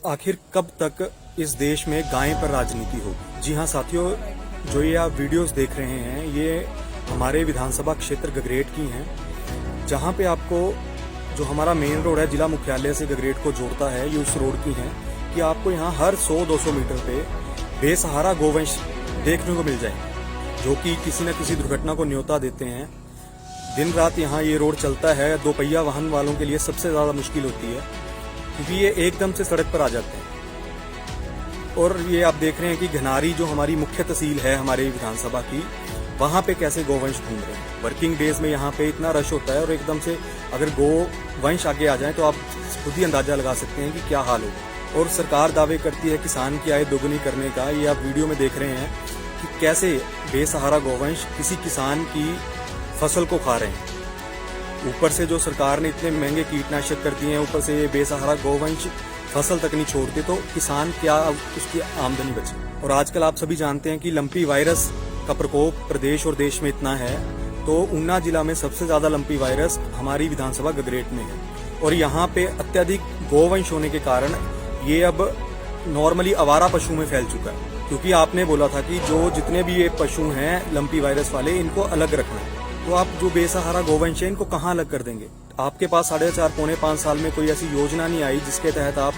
आखिर कब तक इस देश में गाय पर राजनीति होगी। जी हाँ साथियों, जो ये आप वीडियोस देख रहे हैं ये हमारे विधानसभा क्षेत्र गगरेट की हैं, जहाँ पे आपको जो हमारा मेन रोड है जिला मुख्यालय से गगरेट को जोड़ता है, ये उस रोड की है कि आपको यहाँ हर 100-200 मीटर पे बेसहारा गोवंश देखने को मिल जाएंगे, जो कि किसी न किसी दुर्घटना को न्योता देते हैं। दिन रात यहाँ ये रोड चलता है, दोपहिया वाहन वालों के लिए सबसे ज़्यादा मुश्किल होती है, क्योंकि ये एकदम से सड़क पर आ जाते हैं। और ये आप देख रहे हैं कि घनारी जो हमारी मुख्य तहसील है हमारे विधानसभा की, वहाँ पे कैसे गोवंश घूम रहे हैं। वर्किंग डेज में यहाँ पे इतना रश होता है और एकदम से अगर गोवंश आगे आ जाए तो आप खुद ही अंदाजा लगा सकते हैं कि क्या हाल होगा। और सरकार दावे करती है किसान की आय दोगुनी करने का। ये आप वीडियो में देख रहे हैं कि कैसे बेसहारा गोवंश किसी किसान की फसल को खा रहे हैं। ऊपर से जो सरकार ने इतने महंगे कीटनाशक कर दिए हैं, ऊपर से ये बेसहारा गोवंश फसल तक नहीं छोड़ते, तो किसान क्या उसकी आमदनी बचे। और आजकल आप सभी जानते हैं कि लंपी वायरस का प्रकोप प्रदेश और देश में इतना है, तो ऊना जिला में सबसे ज्यादा लंपी वायरस हमारी विधानसभा गगरेट में है। और यहाँ पे अत्यधिक गोवंश होने के कारण ये अब नॉर्मली आवारा पशु में फैल चुका है, क्योंकि आपने बोला था कि जो जितने भी ये पशु हैं लंपी वायरस वाले, इनको अलग रखना है। तो आप जो बेसहारा गोवंश है इनको कहाँ अलग कर देंगे। आपके पास 4.5-5 साल में कोई ऐसी योजना नहीं आई जिसके तहत आप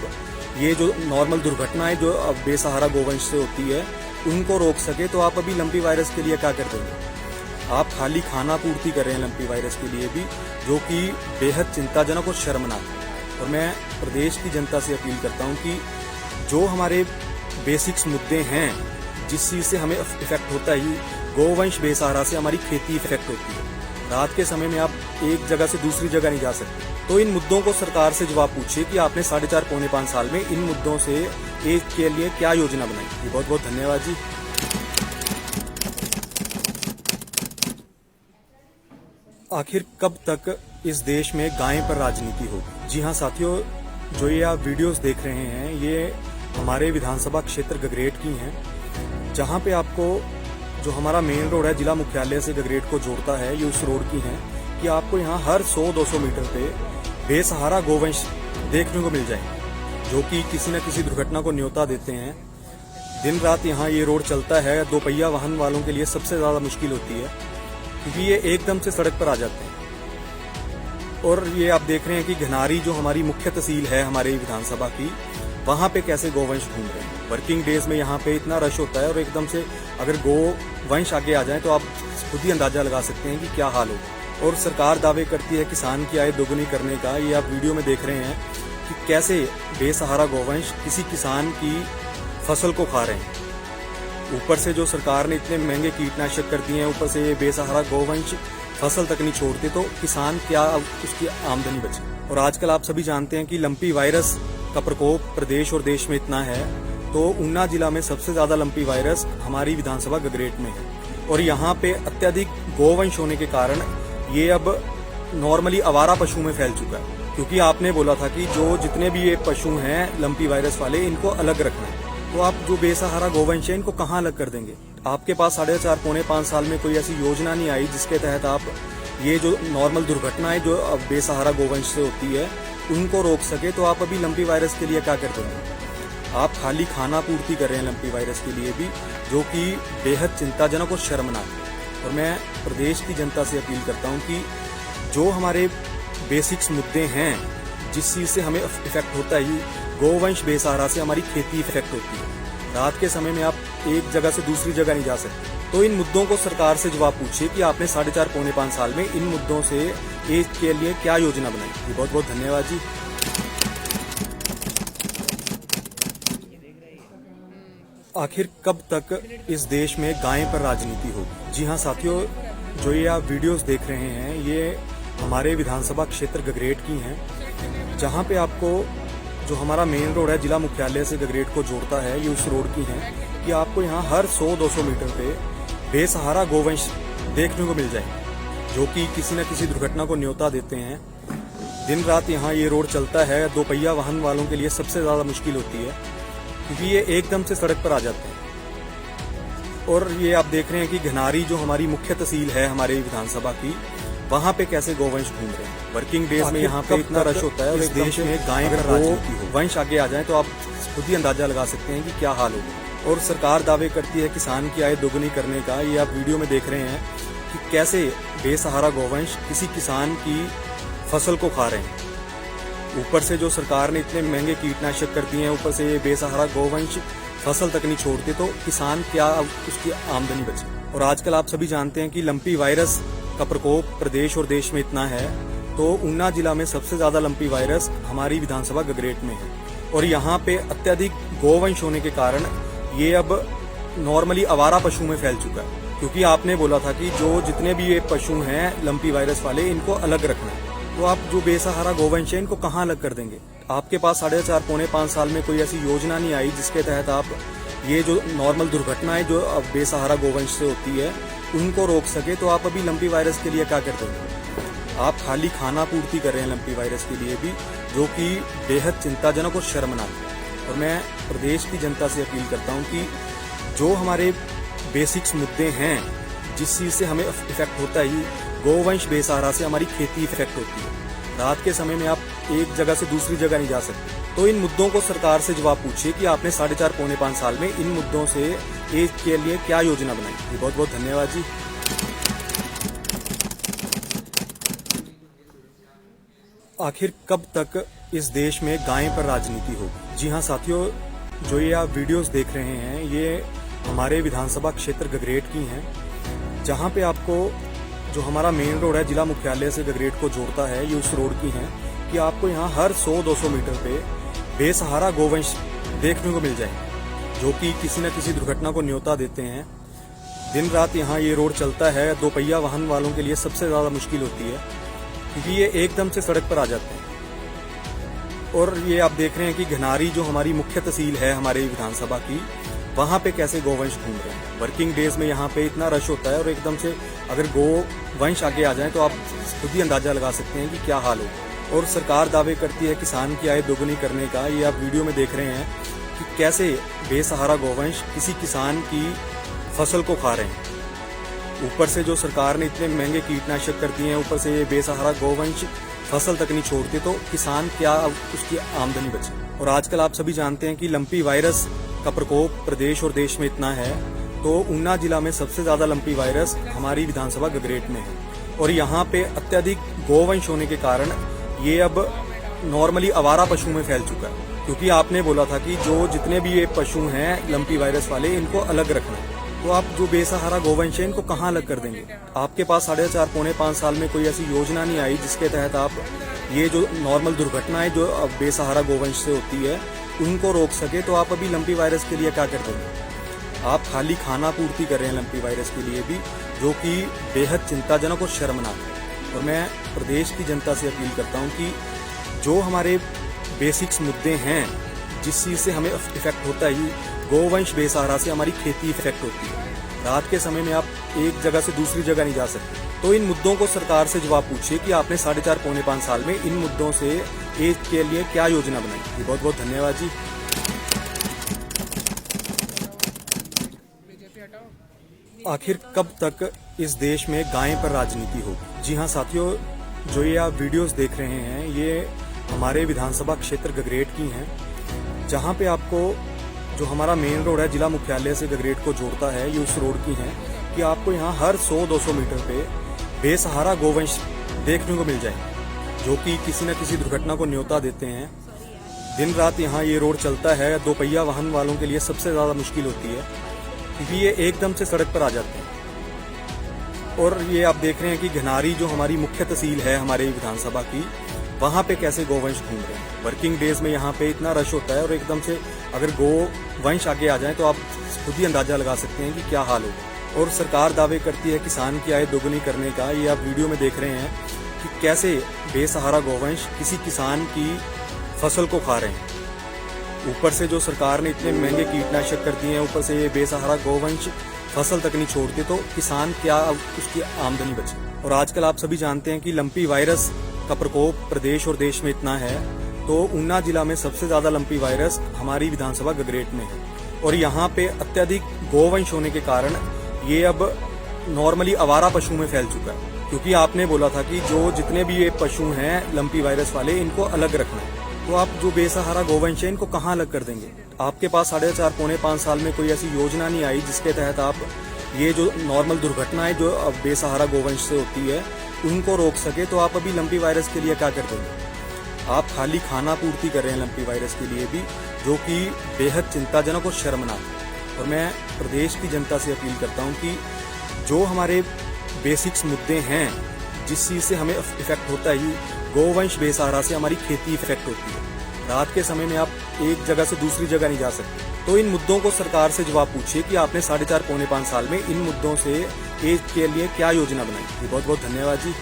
ये जो नॉर्मल दुर्घटनाएं जो अब बेसहारा गोवंश से होती है उनको रोक सके। तो आप अभी लंपी वायरस के लिए क्या कर देंगे। आप खाली खाना पूर्ति कर रहे हैं लंपी वायरस के लिए भी, जो कि बेहद चिंताजनक और शर्मनाक है। और मैं प्रदेश की जनता से अपील करता हूँ कि जो हमारे बेसिक्स मुद्दे हैं, जिस चीज से हमें इफेक्ट होता है, गोवंश बेसहारा से हमारी खेती इफेक्ट होती है। रात के समय में आप एक जगह से दूसरी जगह नहीं जा सकते। तो इन मुद्दों को सरकार से जवाब पूछिए कि आपने 4.5-5 साल में इन मुद्दों से एक के लिए क्या योजना बनाई। जी बहुत बहुत धन्यवाद जी। आखिर कब तक इस देश में गाय पर राजनीति होगी। जी हाँ साथियों, जो ये आप वीडियोस देख रहे हैं ये हमारे विधानसभा क्षेत्र गगरेट की हैं, जहाँ पे आपको जो हमारा मेन रोड है जिला मुख्यालय से गगरेट को जोड़ता है, ये उस रोड की है कि आपको यहाँ हर 100-200 मीटर पे बेसहारा गोवंश देखने को मिल जाएंगे, जो कि किसी न किसी दुर्घटना को न्योता देते हैं। दिन रात यहाँ ये रोड चलता है, दोपहिया वाहन वालों के लिए सबसे ज्यादा मुश्किल होती है, क्योंकि ये एकदम से सड़क पर आ जाते हैं। और ये आप देख रहे हैं कि घनारी जो हमारी मुख्य तहसील है हमारे विधानसभा की, वहाँ पे कैसे गोवंश घूम रहे हैं। वर्किंग डेज में यहाँ पे इतना रश होता है और एकदम से अगर गोवंश आगे आ जाए तो आप खुद ही अंदाजा लगा सकते हैं कि क्या हाल होगा। और सरकार दावे करती है किसान की आय दोगुनी करने का। ये आप वीडियो में देख रहे हैं कि कैसे बेसहारा गोवंश किसी किसान की फसल को खा रहे हैं। ऊपर से जो सरकार ने इतने महंगे कीटनाशक कर दिए हैं, ऊपर से ये बेसहारा गोवंश फसल तक नहीं छोड़ते, तो किसान क्या उसकी आमदनी बचे। और आजकल आप सभी जानते हैं कि लंपी वायरस का प्रकोप प्रदेश और देश में इतना है, तो ऊना जिला में सबसे ज्यादा लंपी वायरस हमारी विधानसभा गगरेट में है। और यहाँ पे अत्यधिक गोवंश होने के कारण ये अब नॉर्मली आवारा पशु में फैल चुका है, क्योंकि आपने बोला था कि जो जितने भी ये पशु हैं लंपी वायरस वाले, इनको अलग रखना है। तो आप जो बेसहारा गोवंश है इनको कहाँ अलग कर देंगे। आपके पास 4.5-5 साल में कोई ऐसी योजना नहीं आई जिसके तहत आप ये जो नॉर्मल दुर्घटनाएं जो अब बेसहारा गोवंश से होती है उनको रोक सके। तो आप अभी लंपी वायरस के लिए क्या कर देंगे। आप खाली खाना पूर्ति कर रहे हैं लंपी वायरस के लिए भी, जो कि बेहद चिंताजनक और शर्मनाक है। और मैं प्रदेश की जनता से अपील करता हूं कि जो हमारे बेसिक्स मुद्दे हैं, जिस चीज से हमें इफेक्ट होता है, गोवंश बेसहारा से हमारी खेती इफेक्ट होती है। रात के समय में आप एक जगह से दूसरी जगह नहीं जा सकते। तो इन मुद्दों को सरकार से जवाब पूछिए कि आपने 4.5-5 साल में इन मुद्दों से एक के लिए क्या योजना बनाई। जी बहुत बहुत धन्यवाद जी। आखिर कब तक इस देश में गाय पर राजनीति होगी। जी हाँ साथियों, जो ये आप वीडियोस देख रहे हैं ये हमारे विधानसभा क्षेत्र गगरेट की हैं, जहाँ पे आपको जो हमारा मेन रोड है जिला मुख्यालय से गगरेट को जोड़ता है, ये उस रोड की है कि आपको यहाँ हर 100-200 मीटर पे बेसहारा गोवंश देखने को मिल जाएंगे, जो कि किसी न किसी दुर्घटना को न्योता देते हैं। दिन रात यहाँ ये रोड चलता है, दोपहिया वाहन वालों के लिए सबसे ज्यादा मुश्किल होती है, क्योंकि ये एकदम से सड़क पर आ जाते हैं। और ये आप देख रहे हैं कि घनारी जो हमारी मुख्य तहसील है हमारे विधानसभा की, वहाँ पे कैसे गोवंश घूम रहे हैं। वर्किंग डेज में यहाँ पे इतना रश होता है और इस देश में गाय पर राजनीति हो, वंश आगे आ जाए तो आप खुद ही अंदाजा लगा सकते हैं कि क्या हाल होगा। और सरकार दावे करती है किसान की आय दोगुनी करने का। ये आप वीडियो में देख रहे हैं कि कैसे बेसहारा गौवंश किसी किसान की फसल को खा रहे हैं। ऊपर से जो सरकार ने इतने महंगे कीटनाशक कर दिए हैं, ऊपर से ये बेसहारा गौवंश फसल तक नहीं छोड़ते, तो किसान क्या उसकी आमदनी बचे। और आजकल आप सभी जानते हैं कि लंपी वायरस का प्रकोप प्रदेश और देश में इतना है, तो ऊना जिला में सबसे ज्यादा लंपी वायरस हमारी विधानसभा गगरेट में है। और यहाँ पे अत्यधिक गौवंश होने के कारण ये अब नॉर्मली आवारा पशु में फैल चुका है। क्योंकि आपने बोला था कि जो जितने भी ये पशु हैं लंपी वायरस वाले, इनको अलग रखना है, तो आप जो बेसहारा गौवंश है इनको कहाँ अलग कर देंगे। आपके पास 4.5 पौने 5 साल में कोई ऐसी योजना नहीं आई जिसके तहत आप ये जो नॉर्मल दुर्घटनाएं जो अब बेसहारा गौवंश से होती है उनको रोक सके। तो आप अभी लंपी वायरस के लिए क्या कर देंगे। आप खाली खाना पूर्ति कर रहे हैं लंपी वायरस के लिए भी, जो कि बेहद चिंताजनक और शर्मनाक है। और मैं प्रदेश की जनता से अपील करता हूँ कि जो हमारे बेसिक्स मुद्दे हैं, जिस चीज से हमें इफेक्ट होता है, गोवंश बेसहारा से हमारी खेती इफेक्ट होती है। रात के समय में आप एक जगह से दूसरी जगह नहीं जा सकते। तो इन मुद्दों को सरकार से जवाब पूछिए कि आपने 4.5 पौने 5 साल में इन मुद्दों से एक के लिए क्या योजना बनाई। बहुत बहुत धन्यवाद जी। आखिर कब तक इस देश में गाय पर राजनीति होगी। जी हाँ साथियों, जो ये आप वीडियोस देख रहे हैं ये हमारे विधानसभा क्षेत्र गगरेट की हैं, जहाँ पे आपको जो हमारा मेन रोड है जिला मुख्यालय से गगरेट को जोड़ता है, ये उस रोड की हैं कि आपको यहाँ हर 100-200 मीटर पे बेसहारा गोवंश देखने को मिल जाएंगे, जो कि किसी न किसी दुर्घटना को न्योता देते हैं। दिन रात यहाँ ये रोड चलता है, 2 पहिया वाहन वालों के लिए सबसे ज्यादा मुश्किल होती है, क्योंकि ये एकदम से सड़क पर आ जाते हैं। और ये आप देख रहे हैं कि घनारी जो हमारी मुख्य तहसील है हमारे विधानसभा की, वहां पे कैसे गोवंश घूम रहे हैं। वर्किंग डेज में यहाँ पे इतना रश होता है, और एकदम से अगर गोवंश आगे आ जाए तो आप खुद ही अंदाजा लगा सकते हैं कि क्या हाल होगा। और सरकार दावे करती है किसान की आय दोगुनी करने का। ये आप वीडियो में देख रहे हैं कि कैसे बेसहारा गोवंश किसी किसान की फसल को खा रहे हैं। ऊपर से जो सरकार ने इतने महंगे कीटनाशक कर दिए हैं, ऊपर से ये बेसहारा गोवंश फसल तक नहीं छोड़ते, तो किसान क्या उसकी आमदनी बचे। और आजकल आप सभी जानते हैं कि लंपी वायरस का प्रकोप प्रदेश और देश में इतना है, तो ऊना जिला में सबसे ज्यादा लंपी वायरस हमारी विधानसभा गगरेट में है। और यहाँ पे अत्यधिक गौवंश होने के कारण ये अब नॉर्मली आवारा पशु में फैल चुका है। क्योंकि आपने बोला था कि जो जितने भी ये पशु हैं लंपी वायरस वाले, इनको अलग रखना है, तो आप जो बेसहारा गौवंश है इनको कहाँ अलग कर देंगे। आपके पास 4.5 पौने 5 साल में कोई ऐसी योजना नहीं आई जिसके तहत आप ये जो नॉर्मल दुर्घटनाएं जो अब बेसहारा गौवंश से होती है उनको रोक सके। तो आप अभी लंपी वायरस के लिए क्या कर देंगे। आप खाली खाना पूर्ति कर रहे हैं लंपी वायरस के लिए भी, जो कि बेहद चिंताजनक और शर्मनाक है। और मैं प्रदेश की जनता से अपील करता हूं कि जो हमारे बेसिक्स मुद्दे हैं, जिस चीज से हमें इफेक्ट होता है, गोवंश बेसहारा से हमारी खेती इफेक्ट होती है। रात के समय में आप एक जगह से दूसरी जगह नहीं जा सकते। तो इन मुद्दों को सरकार से जवाब पूछिए कि आपने 4.5 पौने 5 साल में इन मुद्दों से एक के लिए क्या योजना बनाई। बहुत बहुत धन्यवाद जी। आखिर कब तक इस देश में गाय पर राजनीति होगी। जी हाँ साथियों, जो ये आप वीडियोस देख रहे हैं ये हमारे विधानसभा क्षेत्र गगरेट की हैं, जहाँ पे आपको जो हमारा मेन रोड है जिला मुख्यालय से गगरेट को जोड़ता है, ये उस रोड की हैं कि आपको यहाँ हर 100-200 मीटर पे बेसहारा गोवंश देखने को मिल जाएंगे, जो कि किसी न किसी दुर्घटना को न्योता देते हैं। दिन रात यहाँ ये रोड चलता है, 2 पहिया वाहन वालों के लिए सबसे ज्यादा मुश्किल होती है, क्योंकि ये एकदम से सड़क पर आ जाते हैं। और ये आप देख रहे हैं कि घनारी जो हमारी मुख्य तहसील है हमारे विधानसभा की, वहां पे कैसे गोवंश घूम रहे हैं। वर्किंग डेज में यहाँ पे इतना रश होता है, और एकदम से अगर गोवंश आगे आ जाए तो आप खुद ही अंदाजा लगा सकते हैं कि क्या हाल होगा। और सरकार दावे करती है किसान की आय दोगुनी करने का। ये आप वीडियो में देख रहे हैं कि कैसे बेसहारा गोवंश किसी किसान की फसल को खा रहे हैं। ऊपर से जो सरकार ने इतने महंगे कीटनाशक कर दिए हैं, ऊपर से ये बेसहारा गोवंश फसल तक नहीं छोड़ते, तो किसान क्या उसकी आमदनी बचे। और आजकल आप सभी जानते हैं कि लंपी वायरस का प्रकोप प्रदेश और देश में इतना है, तो ऊना जिला में सबसे ज्यादा लंपी वायरस हमारी विधानसभा गगरेट में है। और यहाँ पे अत्यधिक गोवंश होने के कारण ये अब नॉर्मली आवारा पशु में फैल चुका है। क्योंकि आपने बोला था कि जो जितने भी ये पशु हैं लंपी वायरस वाले, इनको अलग रखना है। तो आप जो बेसहारा गोवंश है इनको कहाँ अलग कर देंगे? आपके पास 4.5 पौने 5 साल में कोई ऐसी योजना नहीं आई जिसके तहत आप ये जो नॉर्मल दुर्घटनाएं जो अब बेसहारा गोवंश से होती है उनको रोक सके। तो आप अभी लंपी वायरस के लिए क्या कर देंगे? आप खाली खाना पूर्ति कर रहे हैं लंपी वायरस के लिए भी, जो कि बेहद चिंताजनक और शर्मनाक है। और मैं प्रदेश की जनता से अपील करता हूं कि जो हमारे बेसिक्स मुद्दे हैं, जिस चीज से हमें इफेक्ट होता है, गोवंश बेसहारा से हमारी खेती इफेक्ट होती है। रात के समय में आप एक जगह से दूसरी जगह नहीं जा सकते। तो इन मुद्दों को सरकार से जवाब पूछिए कि आपने 4.5 पौने 5 साल में इन मुद्दों से एक के लिए क्या योजना बनाई। बहुत बहुत धन्यवाद जी।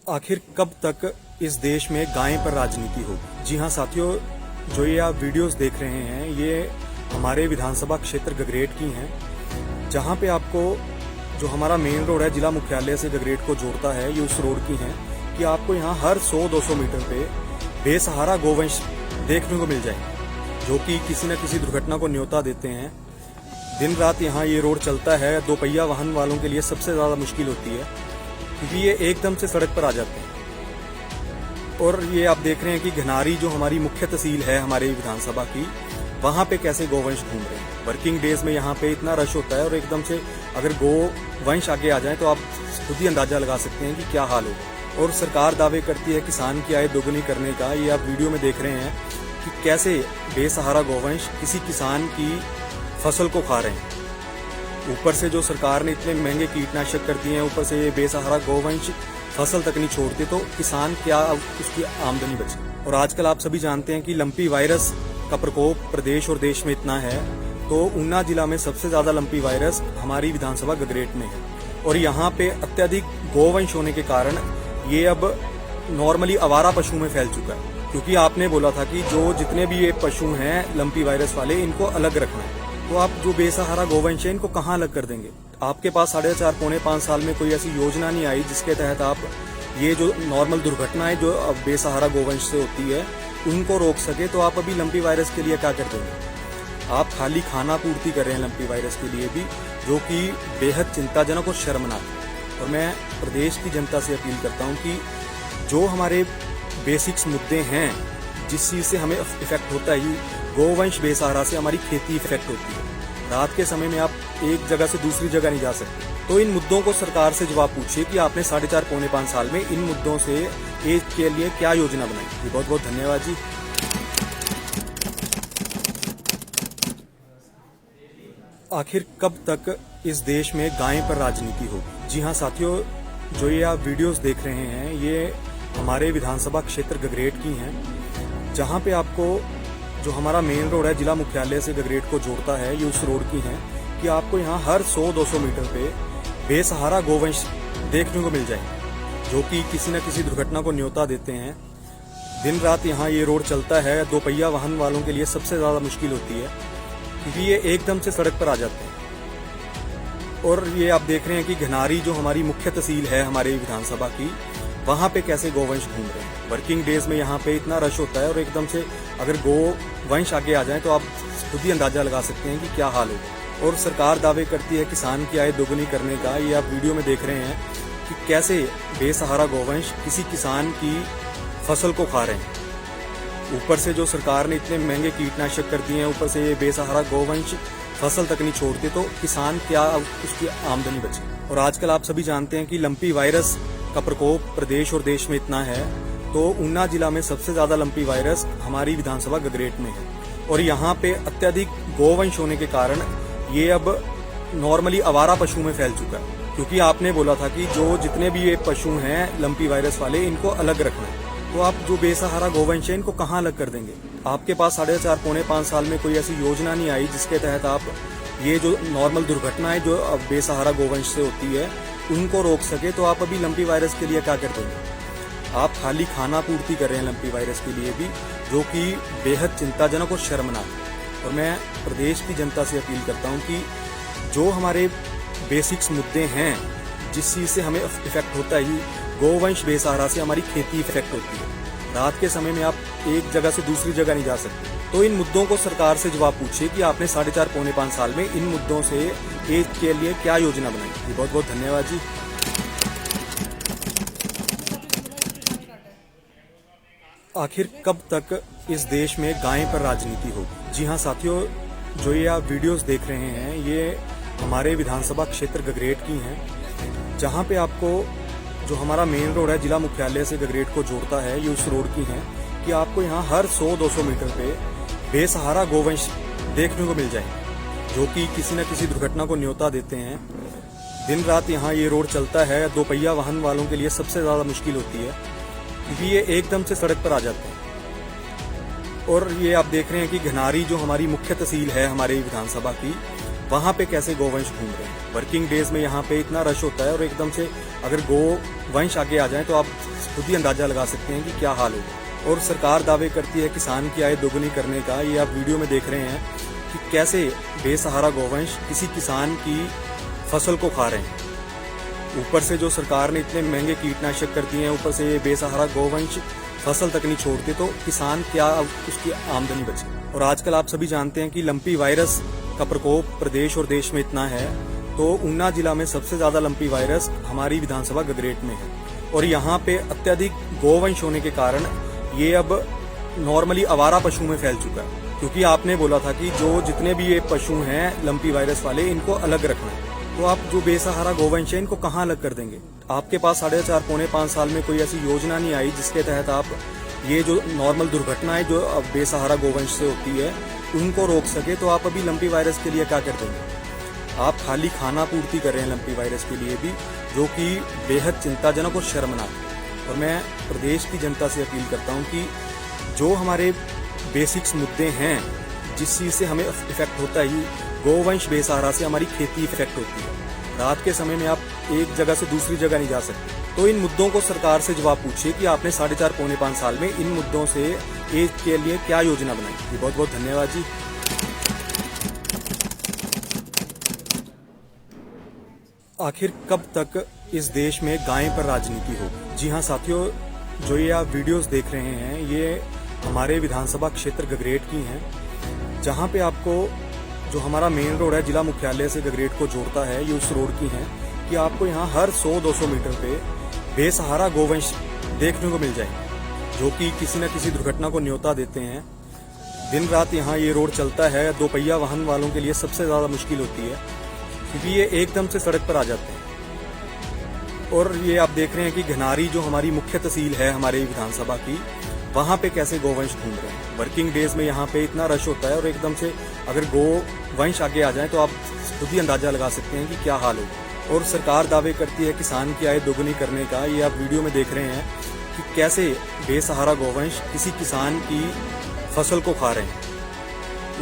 आखिर कब तक इस देश में गाय पर राजनीति होगी? जी हाँ साथियों, जो ये आप वीडियोस देख रहे हैं ये हमारे विधानसभा क्षेत्र गगरेट की हैं, जहाँ पे आपको जो हमारा मेन रोड है जिला मुख्यालय से गगरेट को जोड़ता है, ये उस रोड की हैं कि आपको यहाँ हर 100-200 मीटर पे बेसहारा गोवंश देखने को मिल जाएंगे, जो कि किसी न किसी दुर्घटना को न्योता देते हैं। दिन रात यहाँ ये रोड चलता है, दोपहिया वाहन वालों के लिए सबसे ज्यादा मुश्किल होती है, क्योंकि ये एकदम से सड़क पर आ जाते हैं। और ये आप देख रहे हैं कि घनारी जो हमारी मुख्य तहसील है हमारे विधानसभा की, वहां पे कैसे गोवंश घूम रहे हैं। वर्किंग डेज में यहाँ पे इतना रश होता है और एकदम से अगर गोवंश आगे आ जाए तो आप खुद ही अंदाजा लगा सकते हैं कि क्या हाल होगा। और सरकार दावे करती है किसान की आय दोगुनी करने का। ये आप वीडियो में देख रहे हैं कि कैसे बेसहारा गोवंश किसी किसान की फसल को खा रहे हैं। ऊपर से जो सरकार ने इतने महंगे कीटनाशक कर दिए हैं, ऊपर से ये बेसहारा गोवंश फसल तक नहीं छोड़ते, तो किसान क्या उसकी आमदनी बचे। और आजकल आप सभी जानते हैं कि लंपी वायरस का प्रकोप प्रदेश और देश में इतना है, तो ऊना जिला में सबसे ज्यादा लंपी वायरस हमारी विधानसभा गगरेट में है। और यहाँ पे अत्यधिक गोवंश होने के कारण ये अब नॉर्मली आवारा पशु में फैल चुका है, क्योंकि आपने बोला था कि जो जितने भी ये पशु हैं लंपी वायरस वाले, इनको अलग रखना है। तो आप जो बेसहारा गोवंश है इनको कहाँ अलग कर देंगे? आपके पास 4.5 पौने 5 साल में कोई ऐसी योजना नहीं आई जिसके तहत आप ये जो नॉर्मल दुर्घटनाएं जो अब बेसहारा गोवंश से होती है उनको रोक सके। तो आप अभी लंपी वायरस के लिए क्या कर देंगे? आप खाली खाना पूर्ति कर रहे हैं लंपी वायरस के लिए भी, जो कि बेहद चिंताजनक और शर्मनाक है। और मैं प्रदेश की जनता से अपील करता हूं कि जो हमारे बेसिक्स मुद्दे हैं, जिस चीज से हमें इफेक्ट होता है, गोवंश बेसहारा से हमारी खेती इफेक्ट होती है। रात के समय में आप एक जगह से दूसरी जगह नहीं जा सकते। तो इन मुद्दों को सरकार से जवाब पूछिए कि आपने 4.5 पौने 5 साल में इन मुद्दों से एक के लिए क्या योजना बनाई। बहुत बहुत धन्यवाद जी। आखिर कब तक इस देश में गाय पर राजनीति होगी? जी हाँ साथियों, जो ये आप वीडियोस देख रहे हैं ये हमारे विधानसभा क्षेत्र गगरेट की हैं, जहाँ पे आपको जो हमारा मेन रोड है जिला मुख्यालय से गगरेट को जोड़ता है, ये उस रोड की हैं कि आपको यहाँ हर 100-200 मीटर पे बेसहारा गोवंश देखने को मिल जाएंगे, जो कि किसी न किसी दुर्घटना को न्योता देते हैं। दिन रात यहाँ ये रोड चलता है, दोपहिया वाहन वालों के लिए सबसे ज्यादा मुश्किल होती है, क्योंकि ये एकदम से सड़क पर आ जाते हैं। और ये आप देख रहे हैं कि घनारी जो हमारी मुख्य तहसील है हमारे विधानसभा की, वहां पे कैसे गोवंश घूम रहे हैं। वर्किंग डेज में यहाँ पे इतना रश होता है और एकदम से अगर गोवंश आगे आ जाए तो आप खुद ही अंदाजा लगा सकते हैं कि क्या हाल होगा। और सरकार दावे करती है किसान की आय दोगुनी करने का। ये आप वीडियो में देख रहे हैं कि कैसे बेसहारा गोवंश किसी किसान की फसल को खा रहे हैं। ऊपर से जो सरकार ने इतने महंगे कीटनाशक कर दिए हैं, ऊपर से ये बेसहारा गोवंश फसल तक नहीं छोड़ते, तो किसान क्या उसकी आमदनी बचे। और आजकल आप सभी जानते हैं कि लंपी वायरस का प्रकोप प्रदेश और देश में इतना है, तो ऊना जिला में सबसे ज्यादा लंपी वायरस हमारी विधानसभा गगरेट में है। और यहाँ पे अत्यधिक गोवंश होने के कारण ये अब नॉर्मली आवारा पशु में फैल चुका है, क्योंकि आपने बोला था कि जो जितने भी ये पशु हैं लंपी वायरस वाले, इनको अलग रखना है। तो आप जो बेसहारा गोवंश है इनको कहाँ अलग कर देंगे? आपके पास 4.5 पौने 5 साल में कोई ऐसी योजना नहीं आई जिसके तहत आप ये जो नॉर्मल दुर्घटनाएं जो अब बेसहारा गोवंश से होती है उनको रोक सके। तो आप अभी लंपी वायरस के लिए क्या कर देंगे? आप खाली खाना पूर्ति कर रहे हैं लंपी वायरस के लिए भी, जो कि बेहद चिंताजनक और शर्मनाक है। और मैं प्रदेश की जनता से अपील करता हूं कि जो हमारे बेसिक्स मुद्दे हैं, जिस चीज से हमें इफेक्ट होता है, गोवंश बेसहारा से हमारी खेती इफेक्ट होती है। रात के समय में आप एक जगह से दूसरी जगह नहीं जा सकते। तो इन मुद्दों को सरकार से जवाब पूछिए कि आपने 4.5 पौने 5 साल में इन मुद्दों से एक के लिए क्या योजना बनाई। जी बहुत बहुत धन्यवाद जी। आखिर कब तक इस देश में गाय पर राजनीति होगी? जी हाँ साथियों, जो ये आप वीडियोस देख रहे हैं ये हमारे विधानसभा क्षेत्र गगरेट की हैं, जहाँ पे आपको जो हमारा मेन रोड है जिला मुख्यालय से गगरेट को जोड़ता है, ये उस रोड की है कि आपको यहाँ हर 100-200 मीटर पे बेसहारा गोवंश देखने को मिल जाएंगे, जो कि किसी न किसी दुर्घटना को न्योता देते हैं। दिन रात यहाँ ये रोड चलता है, दोपहिया वाहन वालों के लिए सबसे ज़्यादा मुश्किल होती है क्योंकि ये एकदम से सड़क पर आ जाते हैं। और ये आप देख रहे हैं कि घनारी जो हमारी मुख्य तहसील है हमारे विधानसभा की, वहाँ पे कैसे गोवंश घूम रहे हैं। वर्किंग डेज में यहाँ पे इतना रश होता है और एकदम से अगर गोवंश आगे आ जाए तो आप खुद ही अंदाजा लगा सकते हैं कि क्या हाल होगा। और सरकार दावे करती है किसान की आय दोगुनी करने का। ये आप वीडियो में देख रहे हैं कि कैसे बेसहारा गोवंश किसी किसान की फसल को खा रहे हैं। ऊपर से जो सरकार ने इतने महंगे कीटनाशक कर दिए हैं, ऊपर से ये बेसहारा गोवंश फसल तक नहीं छोड़ते, तो किसान क्या उसकी आमदनी बचे। और आजकल आप सभी जानते हैं कि लंपी वायरस का प्रकोप प्रदेश और देश में इतना है, तो ऊना जिला में सबसे ज्यादा लंपी वायरस हमारी विधानसभा गगरेट में है। और यहाँ पे अत्यधिक गोवंश होने के कारण ये अब नॉर्मली आवारा पशु में फैल चुका है, क्योंकि आपने बोला था कि जो जितने भी ये पशु हैं लंपी वायरस वाले, इनको अलग रखना है। तो आप जो बेसहारा गोवंश है इनको कहाँ अलग कर देंगे? आपके पास 4.5 पौने 5 साल में कोई ऐसी योजना नहीं आई जिसके तहत आप ये जो नॉर्मल दुर्घटनाएं जो अब बेसहारा गोवंश से होती है उनको रोक सके। तो आप अभी लंपी वायरस के लिए क्या कर देंगे? आप खाली खाना पूर्ति कर रहे हैं लंपी वायरस के लिए भी, जो कि बेहद चिंताजनक और शर्मनाक है। और मैं प्रदेश की जनता से अपील करता हूँ कि जो हमारे बेसिक्स मुद्दे हैं, जिस चीज से हमें इफेक्ट होता है, गोवंश बेसहारा से हमारी खेती इफेक्ट होती है। रात के समय में आप एक जगह से दूसरी जगह नहीं जा सकते। तो इन मुद्दों को सरकार से जवाब पूछिए कि आपने 4.5 पौने 5 साल में इन मुद्दों से एक के लिए क्या योजना बनाई। जी बहुत बहुत धन्यवाद जी। आखिर कब तक इस देश में गाय पर राजनीति होगी? जी हाँ साथियों, जो ये आप वीडियोस देख रहे हैं ये हमारे विधानसभा क्षेत्र गगरेट की हैं, जहाँ पे आपको जो हमारा मेन रोड है जिला मुख्यालय से गगरेट को जोड़ता है, ये उस रोड की है कि आपको यहाँ हर 100-200 मीटर पे बेसहारा गोवंश देखने को मिल जाएंगे, जो कि किसी न किसी दुर्घटना को न्योता देते हैं। दिन रात यहाँ ये रोड चलता है, दोपहिया वाहन वालों के लिए सबसे ज्यादा मुश्किल होती है क्योंकि ये एकदम से सड़क पर आ जाते हैं। और ये आप देख रहे हैं कि घनारी जो हमारी मुख्य तहसील है हमारे विधानसभा की, वहाँ पे कैसे गोवंश घूम रहे हैं। वर्किंग डेज में यहाँ पे इतना रश होता है और एकदम से अगर गोवंश आगे आ जाए तो आप खुद ही अंदाजा लगा सकते हैं कि क्या हाल होगा। और सरकार दावे करती है किसान की आय दोगुनी करने का। ये आप वीडियो में देख रहे हैं कि कैसे बेसहारा गोवंश किसी किसान की फसल को खा रहे हैं।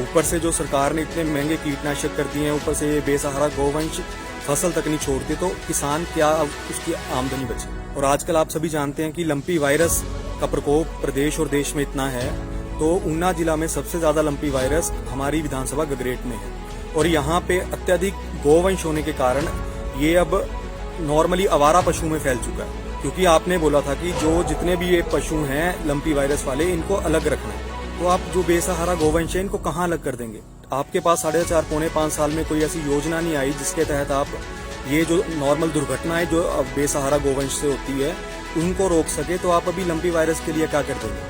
ऊपर से जो सरकार ने इतने महंगे कीटनाशक कर दिए हैं, ऊपर से ये बेसहारा गोवंश फसल तक नहीं छोड़ते, तो किसान क्या उसकी आमदनी बचे। और आजकल आप सभी जानते हैं कि लंपी वायरस का प्रकोप प्रदेश और देश में इतना है, तो ऊना जिला में सबसे ज्यादा लंपी वायरस हमारी विधानसभा गगरेट में है। और यहाँ पे अत्यधिक गोवंश होने के कारण ये अब नॉर्मली आवारा पशु में फैल चुका है, क्योंकि आपने बोला था कि जो जितने भी ये पशु हैं लंपी वायरस वाले, इनको अलग रखना है। तो आप जो बेसहारा गोवंश है इनको कहाँ अलग कर देंगे? आपके पास 4.5 पौने 5 साल में कोई ऐसी योजना नहीं आई जिसके तहत आप ये जो नॉर्मल दुर्घटनाएं जो अब बेसहारा गोवंश से होती है उनको रोक सके। तो आप अभी लंपी वायरस के लिए क्या कर देंगे?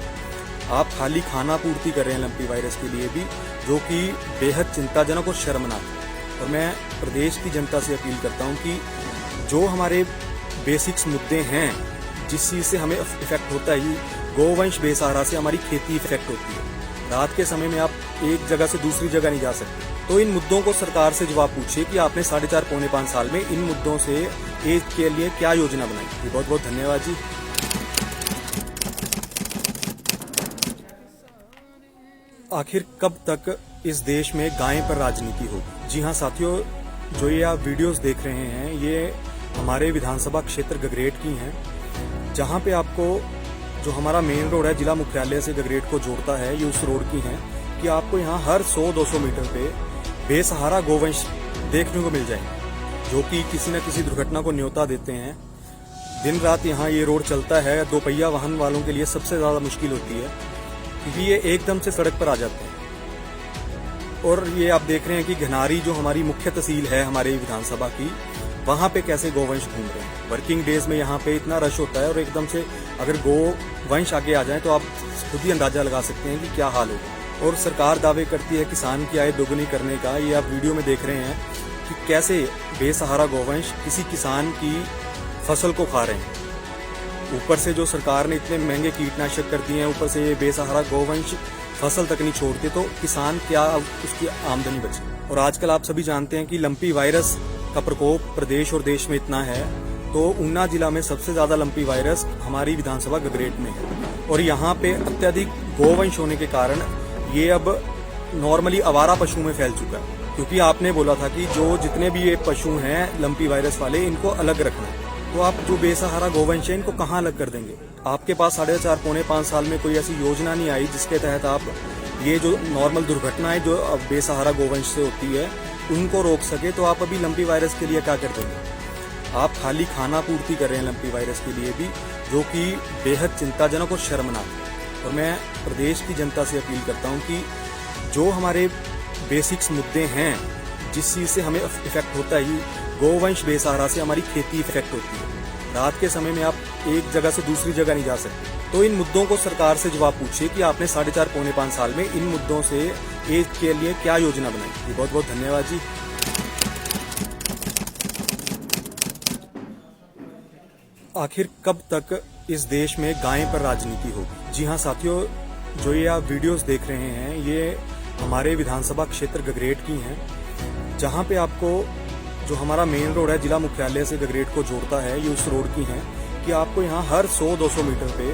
आप खाली खाना पूर्ति कर रहे हैं लंपी वायरस के लिए भी, जो कि बेहद चिंताजनक और शर्मनाक है। और मैं प्रदेश की जनता से अपील करता हूं कि जो हमारे बेसिक्स मुद्दे हैं, जिस चीज से हमें इफेक्ट होता है, गोवंश बेसहारा से हमारी खेती इफेक्ट होती है। रात के समय में आप एक जगह से दूसरी जगह नहीं जा सकते। तो इन मुद्दों को सरकार से जवाब पूछिए कि आपने 4.5 पौने 5 साल में इन मुद्दों से एक के लिए क्या योजना बनाई। जी बहुत बहुत धन्यवाद जी। आखिर कब तक इस देश में गाय पर राजनीति होगी? जी हाँ साथियों, जो ये आप वीडियोस देख रहे हैं ये हमारे विधानसभा क्षेत्र गगरेट की हैं, जहाँ पे आपको जो हमारा मेन रोड है जिला मुख्यालय से गगरेट को जोड़ता है, ये उस रोड की है कि आपको यहाँ हर 100-200 मीटर पे बेसहारा गोवंश देखने को मिल जाएंगे, जो कि किसी न किसी दुर्घटना को न्योता देते हैं। दिन रात यहाँ ये रोड चलता है, दोपहिया वाहन वालों के लिए सबसे ज्यादा मुश्किल होती है क्योंकि ये एकदम से सड़क पर आ जाते हैं। और ये आप देख रहे हैं कि घनारी जो हमारी मुख्य तहसील है हमारे विधानसभा की, वहां पे कैसे गोवंश घूम रहे हैं। वर्किंग डेज में यहाँ पे इतना रश होता है और एकदम से अगर गोवंश आगे आ जाए तो आप खुद ही अंदाजा लगा सकते हैं कि क्या हाल होगा। और सरकार दावे करती है किसान की आय दोगुनी करने का। ये आप वीडियो में देख रहे हैं कि कैसे बेसहारा गोवंश किसी किसान की फसल को खा रहे हैं। ऊपर से जो सरकार ने इतने महंगे कीटनाशक कर दिए हैं, ऊपर से ये बेसहारा गोवंश फसल तक नहीं छोड़ते, तो किसान क्या उसकी आमदनी बचे। और आजकल आप सभी जानते हैं कि लंपी वायरस का प्रकोप प्रदेश और देश में इतना है, तो ऊना जिला में सबसे ज्यादा लंपी वायरस हमारी विधानसभा गगरेट में है। और यहाँ पे अत्यधिक गोवंश होने के कारण ये अब नॉर्मली आवारा पशु में फैल चुका है, क्योंकि आपने बोला था कि जो जितने भी ये पशु हैं लंपी वायरस वाले, इनको अलग रखना है। तो आप जो बेसहारा गोवंश है इनको कहाँ अलग कर देंगे। आपके पास 4.5 पौने 5 साल में कोई ऐसी योजना नहीं आई जिसके तहत आप ये जो नॉर्मल दुर्घटनाएं जो अब बेसहारा गोवंश से होती है उनको रोक सके। तो आप अभी लंपी वायरस के लिए क्या कर देंगे। आप खाली खाना पूर्ति कर रहे हैं लंपी वायरस के लिए भी, जो कि बेहद चिंताजनक और शर्मनाक है। और मैं प्रदेश की जनता से अपील करता हूँ कि जो हमारे बेसिक्स मुद्दे हैं, जिस चीज से हमें इफेक्ट होता है, गोवंश बेसहारा से हमारी खेती इफेक्ट होती है। रात के समय में आप एक जगह से दूसरी जगह नहीं जा सकते। तो इन मुद्दों को सरकार से जवाब पूछिए कि आपने 4.5 पौने 5 साल में इन मुद्दों से एक के लिए क्या योजना बनाई। बहुत बहुत धन्यवाद जी। आखिर कब तक इस देश में गाय पर राजनीति होगी। जी हाँ साथियों, जो ये आप वीडियोस देख रहे हैं ये हमारे विधानसभा क्षेत्र गगरेट की हैं, जहाँ पे आपको जो हमारा मेन रोड है जिला मुख्यालय से गगरेट को जोड़ता है, ये उस रोड की है कि आपको यहाँ हर 100-200 मीटर पे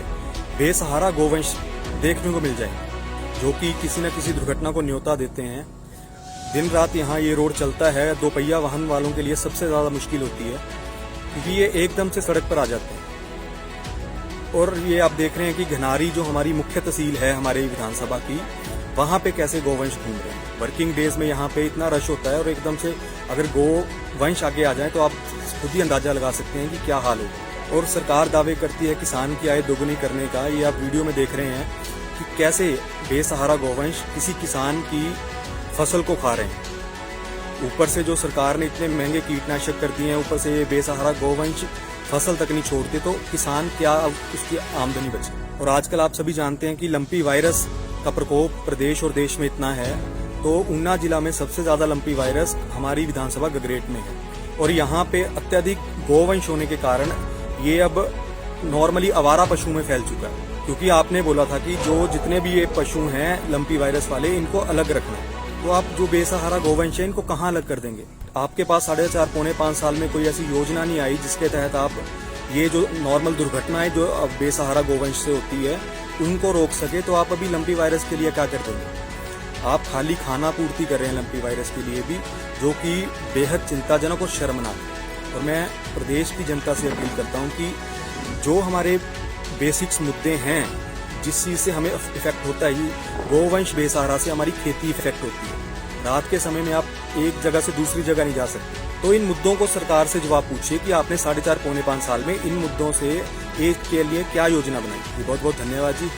बेसहारा गोवंश देखने को मिल जाएंगे, जो कि किसी न किसी दुर्घटना को न्योता देते हैं। दिन रात यहाँ ये रोड चलता है। 2 पहिया वाहन वालों के लिए सबसे ज्यादा मुश्किल होती है, क्योंकि ये एकदम से सड़क पर आ जाते हैं। और ये आप देख रहे हैं कि घनारी जो हमारी मुख्य तहसील है हमारे विधानसभा की, वहां पे कैसे गोवंश घूम रहे हैं। वर्किंग डेज में यहाँ पे इतना रश होता है और एकदम से अगर गोवंश आगे आ जाए तो आप खुद ही अंदाजा लगा सकते हैं कि क्या हाल होगा। और सरकार दावे करती है किसान की आय दोगुनी करने का। ये आप वीडियो में देख रहे हैं कि कैसे बेसहारा गोवंश किसी किसान की फसल को खा रहे हैं। ऊपर से जो सरकार ने इतने महंगे कीटनाशक कर दिए हैं, ऊपर से ये बेसहारा गोवंश फसल तक नहीं छोड़ते, तो किसान क्या उसकी आमदनी बचे। और आजकल आप सभी जानते हैं कि लंपी वायरस का प्रकोप प्रदेश और देश में इतना है, तो ऊना जिला में सबसे ज्यादा लंपी वायरस हमारी विधानसभा गगरेट में है। और यहाँ पे अत्यधिक गोवंश होने के कारण ये अब नॉर्मली आवारा पशु में फैल चुका है, क्योंकि आपने बोला था कि जो जितने भी ये पशु हैं लंपी वायरस वाले, इनको अलग रखना है। तो आप जो बेसहारा गोवंश है इनको कहाँ अलग कर देंगे। आपके पास 4.5 पौने 5 साल में कोई ऐसी योजना नहीं आई जिसके तहत आप ये जो नॉर्मल दुर्घटनाएं जो अब बेसहारा गोवंश से होती है उनको रोक सके। तो आप अभी लंपी वायरस के लिए क्या कर देंगे। आप खाली खाना पूर्ति कर रहे हैं लंपी वायरस के लिए भी, जो कि बेहद चिंताजनक और शर्मनाक है। और मैं प्रदेश की जनता से अपील करता हूँ कि जो हमारे बेसिक्स मुद्दे हैं, जिस चीज से हमें इफेक्ट होता है, गोवंश बेसहारा से हमारी खेती इफेक्ट होती है। रात के समय में आप एक जगह से दूसरी जगह नहीं जा सकते। तो इन मुद्दों को सरकार से जवाब पूछिए कि आपने 4.5 पौने 5 साल में इन मुद्दों से एक के लिए क्या योजना बनाई। बहुत बहुत धन्यवाद जी।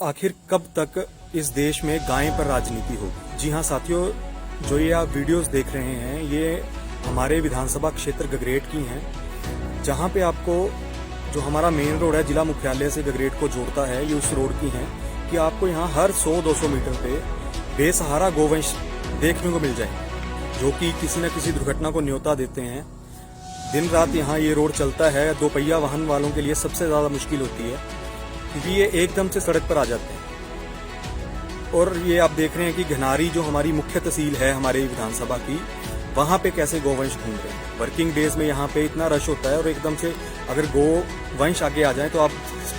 आखिर कब तक इस देश में गाय पर राजनीति होगी। जी हाँ साथियों, जो ये आप वीडियोस देख रहे हैं ये हमारे विधानसभा क्षेत्र गगरेट की हैं, जहाँ पे आपको जो हमारा मेन रोड है जिला मुख्यालय से गगरेट को जोड़ता है, ये उस रोड की है कि आपको यहाँ हर 100-200 मीटर पे बेसहारा गोवंश देखने को मिल जाएंगे, जो कि किसी न किसी दुर्घटना को न्योता देते हैं। दिन रात यहाँ ये रोड चलता है। 2 पहिया वाहन वालों के लिए सबसे ज्यादा मुश्किल होती है, क्योंकि ये एकदम से सड़क पर आ जाते हैं। और ये आप देख रहे हैं कि घनारी जो हमारी मुख्य तहसील है हमारे विधानसभा की, वहां पे कैसे गोवंश घूम रहे हैं। वर्किंग डेज में यहाँ पे इतना रश होता है और एकदम से अगर गोवंश आगे आ जाए तो आप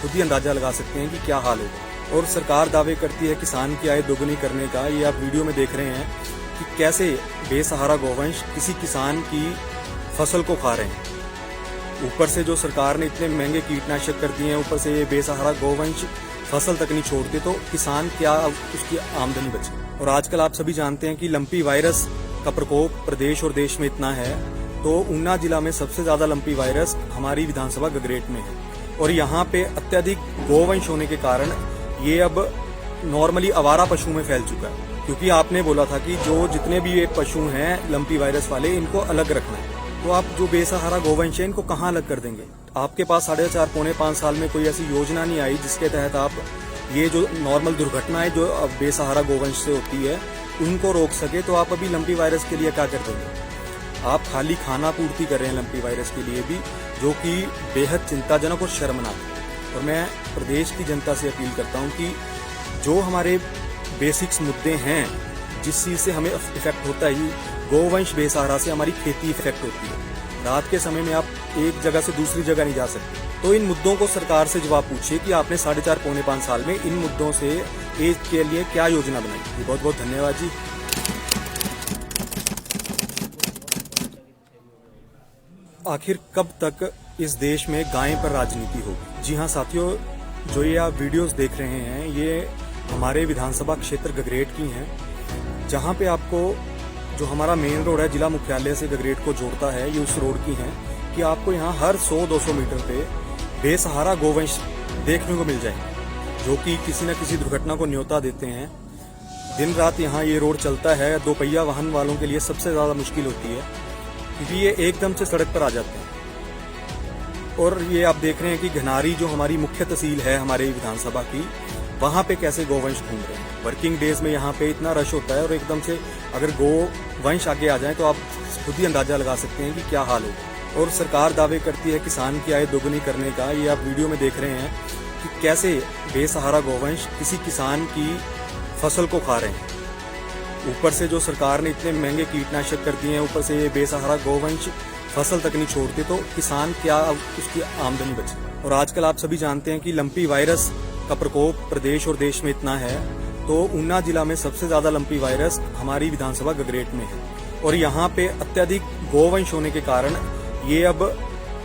खुद ही अंदाजा लगा सकते हैं कि क्या हाल होगा। और सरकार दावे करती है किसान की आय दोगुनी करने का। ये आप वीडियो में देख रहे हैं कि कैसे बेसहारा गोवंश किसी किसान की फसल को खा रहे हैं। ऊपर से जो सरकार ने इतने महंगे कीटनाशक कर दिए हैं, ऊपर से ये बेसहारा गोवंश फसल तक नहीं छोड़ते, तो किसान क्या उसकी आमदनी बचे। और आजकल आप सभी जानते हैं कि लंपी वायरस का प्रकोप प्रदेश और देश में इतना है, तो ऊना जिला में सबसे ज्यादा लंपी वायरस हमारी विधानसभा गगरेट में है। और यहाँ पे अत्यधिक गोवंश होने के कारण ये अब नॉर्मली आवारा पशु में फैल चुका है, क्योंकि आपने बोला था कि जो जितने भी ये पशु हैं लंपी वायरस वाले, इनको अलग रखना है। तो आप जो बेसहारा गोवंश है इनको कहाँ अलग कर देंगे? आपके पास 4.5 पौने 5 साल में कोई ऐसी योजना नहीं आई जिसके तहत आप ये जो नॉर्मल दुर्घटनाएं जो अब बेसहारा गोवंश से होती है उनको रोक सके। तो आप अभी लंपी वायरस के लिए क्या कर देंगे? आप खाली खाना पूर्ति कर रहे हैं लंपी वायरस के लिए भी, जो कि बेहद चिंताजनक और शर्मनाक है। और मैं प्रदेश की जनता से अपील करता हूं कि जो हमारे बेसिक्स मुद्दे हैं, जिस चीज से हमें इफेक्ट होता है, गोवंश बेसहारा से हमारी खेती इफेक्ट होती है। रात के समय में आप एक जगह से दूसरी जगह नहीं जा सकते। तो इन मुद्दों को सरकार से जवाब पूछिए कि आपने 4.5 पौने 5 साल में इन मुद्दों से एक के लिए क्या योजना बनाई। बहुत बहुत धन्यवाद जी। आखिर कब तक इस देश में गाय पर राजनीति होगी? जी हाँ साथियों, जो ये आप वीडियोस देख रहे हैं ये हमारे विधानसभा क्षेत्र गगरेट की हैं, जहाँ पे आपको जो हमारा मेन रोड है जिला मुख्यालय से गगरेट को जोड़ता है, ये उस रोड की है कि आपको यहाँ हर 100-200 मीटर पे बेसहारा गोवंश देखने को मिल जाएंगे, जो कि किसी न किसी दुर्घटना को न्योता देते हैं। दिन रात यहाँ ये रोड चलता है, 2 पहिया वाहन वालों के लिए सबसे ज्यादा मुश्किल होती है, क्योंकि ये एकदम से सड़क पर आ जाते हैं। और ये आप देख रहे हैं कि घनारी जो हमारी मुख्य तहसील है हमारे विधानसभा की, वहां पे कैसे गोवंश घूम रहे हैं। वर्किंग डेज में यहाँ पे इतना रश होता है और एकदम से अगर गोवंश आगे आ जाए तो आप खुद ही अंदाजा लगा सकते हैं कि क्या हाल होगा। और सरकार दावे करती है किसान की आय दोगुनी करने का। ये आप वीडियो में देख रहे हैं कि कैसे बेसहारा गोवंश किसी किसान की फसल को खा रहे हैं। ऊपर से जो सरकार ने इतने महंगे कीटनाशक कर दिए हैं, ऊपर से ये बेसहारा गोवंश फसल तक नहीं छोड़ते, तो किसान क्या उसकी आमदनी बचे। और आजकल आप सभी जानते हैं कि लंपी वायरस का प्रकोप प्रदेश और देश में इतना है, तो ऊना जिला में सबसे ज्यादा लंपी वायरस हमारी विधानसभा गगरेट में है। और यहाँ पे अत्यधिक गोवंश होने के कारण ये अब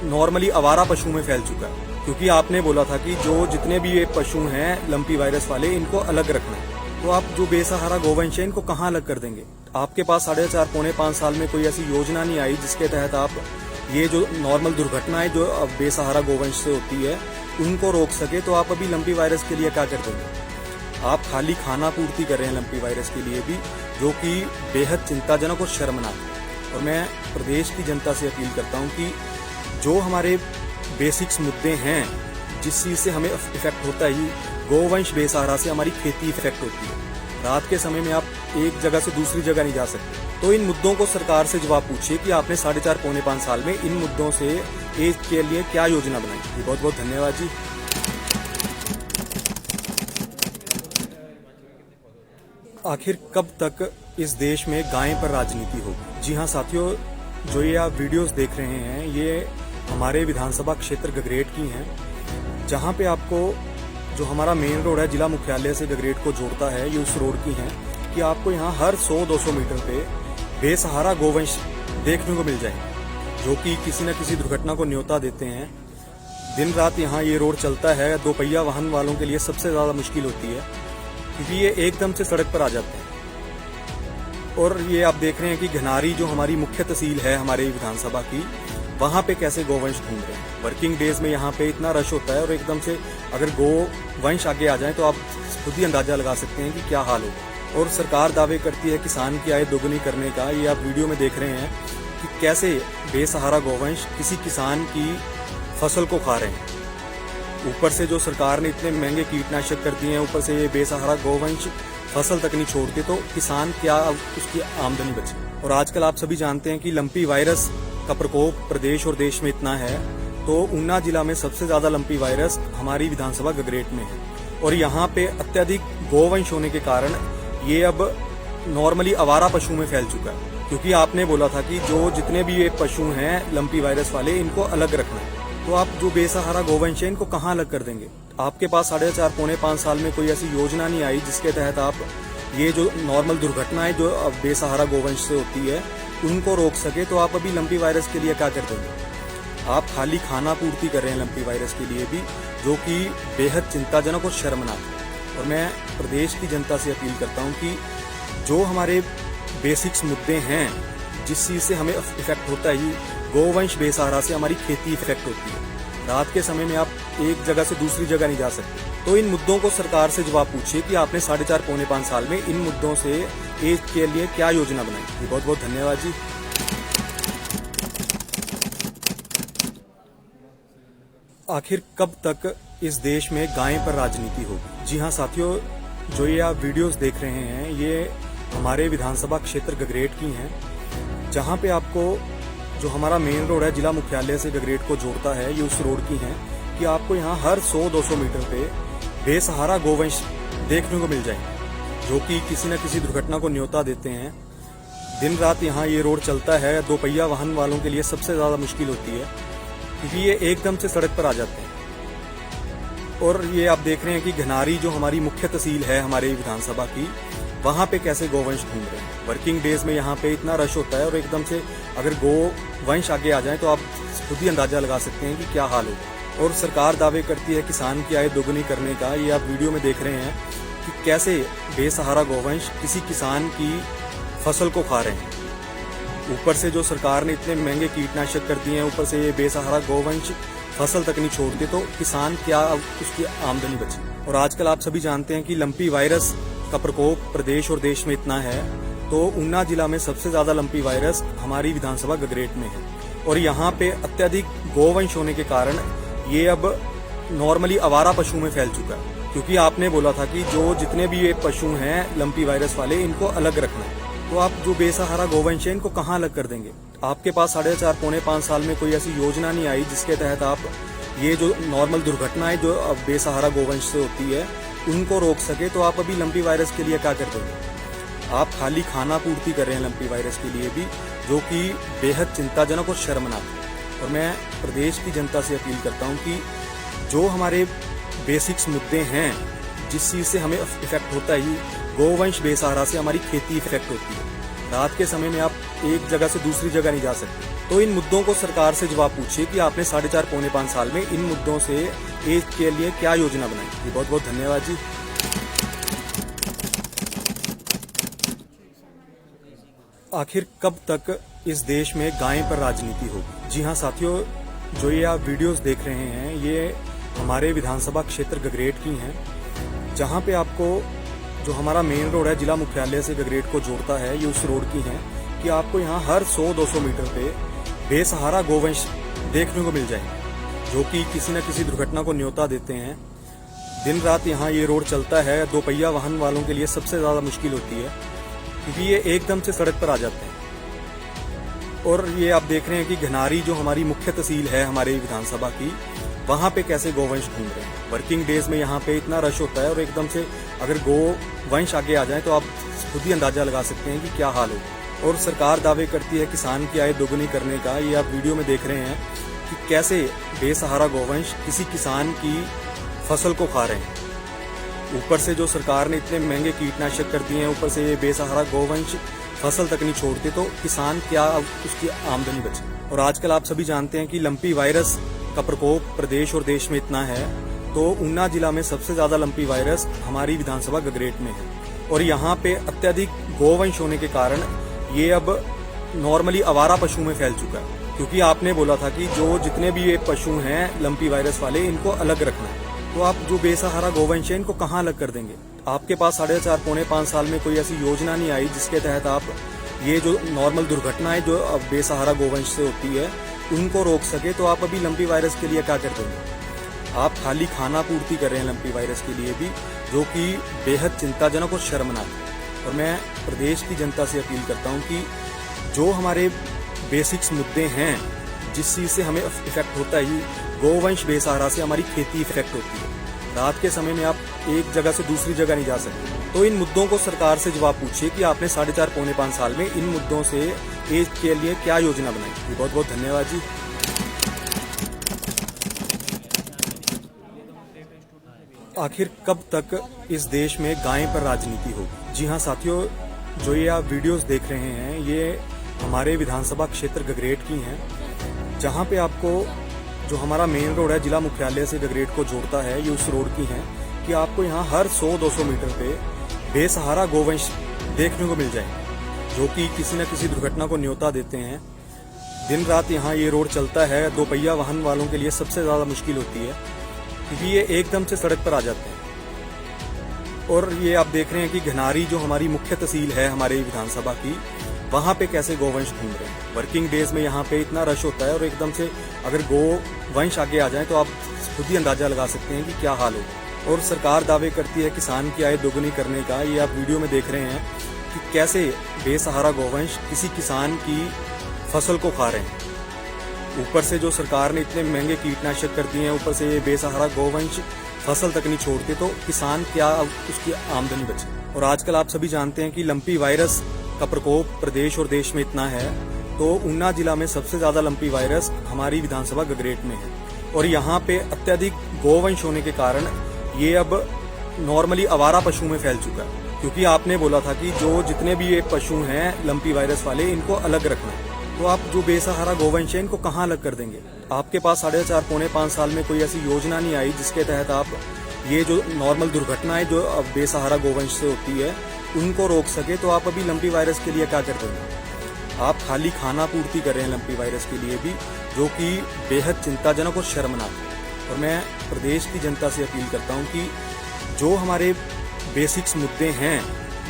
नॉर्मली आवारा पशु में फैल चुका है, क्योंकि आपने बोला था कि जो जितने भी ये पशु हैं लंपी वायरस वाले, इनको अलग रखना है। तो आप जो बेसहारा गोवंश है इनको कहाँ अलग कर देंगे? आपके पास 4.5 पौने 5 साल में कोई ऐसी योजना नहीं आई जिसके तहत आप ये जो नॉर्मल दुर्घटनाएं जो अब बेसहारा गोवंश से होती है उनको रोक सके। तो आप अभी लंपी वायरस के लिए क्या कर देंगे? आप खाली खाना पूर्ति कर रहे हैं लंपी वायरस के लिए भी, जो कि बेहद चिंताजनक और शर्मनाक है। और मैं प्रदेश की जनता से अपील करता हूं कि जो हमारे बेसिक्स मुद्दे हैं, जिस चीज से हमें इफेक्ट होता है, गोवंश बेसहारा से हमारी खेती इफेक्ट होती है। रात के समय में आप एक जगह से दूसरी जगह नहीं जा सकते। तो इन मुद्दों को सरकार से जवाब पूछिए कि आपने 4.5 पौने 5 साल में इन मुद्दों से एक के लिए क्या योजना बनाई। बहुत बहुत धन्यवाद जी। आखिर कब तक इस देश में गाय पर राजनीति होगी? जी हाँ साथियों, जो ये आप वीडियोस देख रहे हैं ये हमारे विधानसभा क्षेत्र गगरेट की हैं, जहाँ पे आपको जो हमारा मेन रोड है जिला मुख्यालय से गगरेट को जोड़ता है, ये उस रोड की है कि आपको यहाँ हर 100-200 मीटर पे बेसहारा गोवंश देखने को मिल जाएंगे, जो कि किसी न किसी दुर्घटना को न्योता देते हैं। दिन रात यहाँ ये रोड चलता है, 2 पहिया वाहन वालों के लिए सबसे ज्यादा मुश्किल होती है, क्योंकि ये एकदम से सड़क पर आ जाते हैं। और ये आप देख रहे हैं कि घनारी जो हमारी मुख्य तहसील है हमारे विधानसभा की, वहां पे कैसे गोवंश घूम रहे हैं। वर्किंग डेज में यहाँ पे इतना रश होता है और एकदम से अगर गोवंश आगे आ जाए तो आप खुद ही अंदाजा लगा सकते हैं कि क्या हाल होगा। और सरकार दावे करती है किसान की आय दोगुनी करने का। ये आप वीडियो में देख रहे हैं कि कैसे बेसहारा गोवंश किसी किसान की फसल को खा रहे हैं। ऊपर से जो सरकार ने इतने महंगे कीटनाशक कर दिए हैं, ऊपर से ये बेसहारा गोवंश फसल तक नहीं छोड़ते, तो किसान क्या उसकी आमदनी बचे। और आजकल आप सभी जानते हैं कि लंपी वायरस का प्रकोप प्रदेश और देश में इतना है, तो ऊना जिला में सबसे ज्यादा लंपी वायरस हमारी विधानसभा गगरेट में है। और यहाँ पे अत्यधिक गोवंश होने के कारण ये अब नॉर्मली आवारा पशु में फैल चुका है, क्योंकि आपने बोला था कि जो जितने भी ये पशु हैं लंपी वायरस वाले, इनको अलग रखना है। तो आप जो बेसहारा गोवंश है इनको कहाँ अलग कर देंगे? आपके पास 4.5 पौने 5 साल में कोई ऐसी योजना नहीं आई जिसके तहत आप ये जो नॉर्मल दुर्घटनाएं जो अब बेसहारा गोवंश से होती है उनको रोक सके। तो आप अभी लंपी वायरस के लिए क्या कर देंगे? आप खाली खाना पूर्ति कर रहे हैं लंपी वायरस के लिए भी, जो कि बेहद चिंताजनक और शर्मनाक है। और मैं प्रदेश की जनता से अपील करता हूं कि जो हमारे बेसिक्स मुद्दे हैं, जिस चीज से हमें इफेक्ट होता है, गोवंश बेसहारा से हमारी खेती इफेक्ट होती है। रात के समय में आप एक जगह से दूसरी जगह नहीं जा सकते। तो इन मुद्दों को सरकार से जवाब पूछिए कि आपने 4.5 पौने 5 साल में इन मुद्दों से एक के लिए क्या योजना बनाई। बहुत बहुत धन्यवाद जी। आखिर कब तक इस देश में गाय पर राजनीति होगी? जी हाँ साथियों, जो ये आप वीडियोस देख रहे हैं ये हमारे विधानसभा क्षेत्र गगरेट की हैं, जहाँ पे आपको जो हमारा मेन रोड है जिला मुख्यालय से गगरेट को जोड़ता है, ये उस रोड की हैं कि आपको यहाँ हर 100-200 मीटर पे बेसहारा गोवंश देखने को मिल जाएंगे, जो कि किसी न किसी दुर्घटना को न्योता देते हैं। दिन रात यहाँ ये रोड चलता है, दोपहिया वाहन वालों के लिए सबसे ज्यादा मुश्किल होती है, क्योंकि ये एकदम से सड़क पर आ जाते हैं। और ये आप देख रहे हैं कि घनारी जो हमारी मुख्य तहसील है हमारे विधानसभा की, वहां पे कैसे गोवंश घूम रहे हैं। वर्किंग डेज में यहाँ पे इतना रश होता है और एकदम से अगर गोवंश आगे आ जाए तो आप खुद ही अंदाजा लगा सकते हैं कि क्या हाल होगा। और सरकार दावे करती है किसान की आय दोगुनी करने का। ये आप वीडियो में देख रहे हैं कि कैसे बेसहारा गोवंश किसी किसान की फसल को खा रहे हैं। ऊपर से जो सरकार ने इतने महंगे कीटनाशक कर दिए हैं, ऊपर से ये बेसहारा गोवंश फसल तक नहीं छोड़ते, तो किसान क्या उसकी आमदनी बची। और आजकल आप सभी जानते हैं कि लंपी वायरस का प्रकोप प्रदेश और देश में इतना है, तो ऊना जिला में सबसे ज्यादा लंपी वायरस हमारी विधानसभा गगरेट में है। और यहाँ पे अत्यधिक गोवंश होने के कारण ये अब नॉर्मली आवारा पशु में फैल चुका है, क्योंकि आपने बोला था कि जो जितने भी ये पशु हैं लंपी वायरस वाले, इनको अलग रखना है। तो आप जो बेसहारा गोवंश है इनको कहाँ अलग कर देंगे? आपके पास 4.5 पौने 5 साल में कोई ऐसी योजना नहीं आई जिसके तहत आप ये जो नॉर्मल दुर्घटनाएं जो अब बेसहारा गोवंश से होती है उनको रोक सके। तो आप अभी लंपी वायरस के लिए क्या कर देंगे? आप खाली खाना पूर्ति कर रहे हैं लंपी वायरस के लिए भी, जो कि बेहद चिंताजनक और शर्मनाक है। और मैं प्रदेश की जनता से अपील करता हूँ कि जो हमारे बेसिक्स मुद्दे हैं, जिस चीज से हमें इफेक्ट होता है, गोवंश बेसहारा से हमारी खेती इफेक्ट होती है। रात के समय में आप एक जगह से दूसरी जगह नहीं जा सकते। तो इन मुद्दों को सरकार से जवाब पूछिए कि आपने 4.5 पौने 5 साल में इन मुद्दों से एक के लिए क्या योजना बनाई। बहुत बहुत धन्यवाद जी। आखिर कब तक इस देश में गाय पर राजनीति होगी? जी हाँ साथियों, जो ये आप वीडियोस देख रहे हैं ये हमारे विधानसभा क्षेत्र गगरेट की हैं, जहाँ पे आपको जो हमारा मेन रोड है जिला मुख्यालय से गगरेट को जोड़ता है, ये उस रोड की हैं कि आपको यहाँ हर 100-200 मीटर पे बेसहारा गोवंश देखने को मिल जाएंगे, जो कि किसी न किसी दुर्घटना को न्योता देते हैं। दिन रात यहाँ ये रोड चलता है, दोपहिया वाहन वालों के लिए सबसे ज्यादा मुश्किल होती है, क्योंकि ये एकदम से सड़क पर आ जाते हैं। और ये आप देख रहे हैं कि घनारी जो हमारी मुख्य तहसील है हमारे विधानसभा की, वहां पे कैसे गोवंश घूम रहे हैं। वर्किंग डेज में यहाँ पे इतना रश होता है और एकदम से अगर गोवंश आगे आ जाए तो आप खुद ही अंदाजा लगा सकते हैं कि क्या हाल होगा। और सरकार दावे करती है किसान की आय दोगुनी करने का। ये आप वीडियो में देख रहे हैं कि कैसे बेसहारा गोवंश किसी किसान की फसल को खा रहे हैं। ऊपर से जो सरकार ने इतने महंगे कीटनाशक कर दिए हैं, ऊपर से ये बेसहारा गोवंश फसल तक नहीं छोड़ते, तो किसान क्या उसकी आमदनी बची। और आजकल आप सभी जानते हैं कि लंपी वायरस का प्रकोप प्रदेश और देश में इतना है, तो ऊना जिला में सबसे ज्यादा लंपी वायरस हमारी विधानसभा गगरेट में है। और यहाँ पे अत्यधिक गोवंश होने के कारण ये अब नॉर्मली आवारा पशु में फैल चुका है, क्योंकि आपने बोला था कि जो जितने भी ये पशु हैं लंपी वायरस वाले, इनको अलग रखना है। तो आप जो बेसहारा गोवंश है इनको कहाँ अलग कर देंगे? आपके पास 4.5 पौने 5 साल में कोई ऐसी योजना नहीं आई जिसके तहत आप ये जो नॉर्मल दुर्घटनाएं जो अब बेसहारा गोवंश से होती है उनको रोक सके। तो आप अभी लंपी वायरस के लिए क्या कर देंगे? आप खाली खाना पूर्ति कर रहे हैं लंपी वायरस के लिए भी, जो कि बेहद चिंताजनक और शर्मनाक है। और मैं प्रदेश की जनता से अपील करता हूँ कि जो हमारे बेसिक्स मुद्दे हैं, जिस चीज से हमें इफेक्ट होता है, गोवंश बेसहारा से हमारी खेती इफेक्ट होती है। रात के समय में आप एक जगह से दूसरी जगह नहीं जा सकते। तो इन मुद्दों को सरकार से जवाब पूछिए कि आपने 4.5 पौने 5 साल में इन मुद्दों से एक के लिए क्या योजना बनाई। बहुत बहुत धन्यवाद जी। आखिर कब तक इस देश में गाय पर राजनीति होगी? जी हाँ साथियों, जो ये आप वीडियोस देख रहे हैं ये हमारे विधानसभा क्षेत्र गगरेट की हैं, जहाँ पे आपको जो हमारा मेन रोड है जिला मुख्यालय से गगरेट को जोड़ता है, ये उस रोड की हैं कि आपको यहाँ हर 100-200 मीटर पे बेसहारा गोवंश देखने को मिल जाएंगे, जो कि किसी न किसी दुर्घटना को न्योता देते हैं। दिन रात यहाँ ये रोड चलता है, दोपहिया वाहन वालों के लिए सबसे ज़्यादा मुश्किल होती है क्योंकि ये एकदम से सड़क पर आ जाते हैं। और ये आप देख रहे हैं कि घनारी जो हमारी मुख्य तहसील है हमारे विधानसभा की, वहाँ पे कैसे गोवंश घूम रहे हैं। वर्किंग डेज में यहाँ पे इतना रश होता है और एकदम से अगर गोवंश आगे आ जाए तो आप खुद ही अंदाजा लगा सकते हैं कि क्या हाल होगा। और सरकार दावे करती है किसान की आय दोगुनी करने का। ये आप वीडियो में देख रहे हैं कि कैसे बेसहारा गोवंश किसी किसान की फसल को खा रहे हैं। ऊपर से जो सरकार ने इतने महंगे कीटनाशक कर दिए हैं, ऊपर से ये बेसहारा गोवंश फसल तक नहीं छोड़ते, तो किसान क्या उसकी आमदनी बचे। और आजकल आप सभी जानते हैं कि लंपी वायरस का प्रकोप प्रदेश और देश में इतना है, तो ऊना जिला में सबसे ज्यादा लंपी वायरस हमारी विधानसभा गगरेट में है। और यहाँ पे अत्यधिक गोवंश होने के कारण ये अब नॉर्मली आवारा पशु में फैल चुका है, क्योंकि आपने बोला था कि जो जितने भी ये पशु हैं लंपी वायरस वाले, इनको अलग रखना है। तो आप जो बेसहारा गोवंश है इनको कहाँ अलग कर देंगे? आपके पास 4.5 पौने 5 साल में कोई ऐसी योजना नहीं आई जिसके तहत आप ये जो नॉर्मल दुर्घटनाएं जो अब बेसहारा गोवंश से होती है उनको रोक सके। तो आप अभी लंपी वायरस के लिए क्या कर देंगे? आप खाली खाना पूर्ति कर रहे हैं लंपी वायरस के लिए भी, जो कि बेहद चिंताजनक और शर्मनाक है। और मैं प्रदेश की जनता से अपील करता हूँ कि जो हमारे बेसिक्स मुद्दे हैं,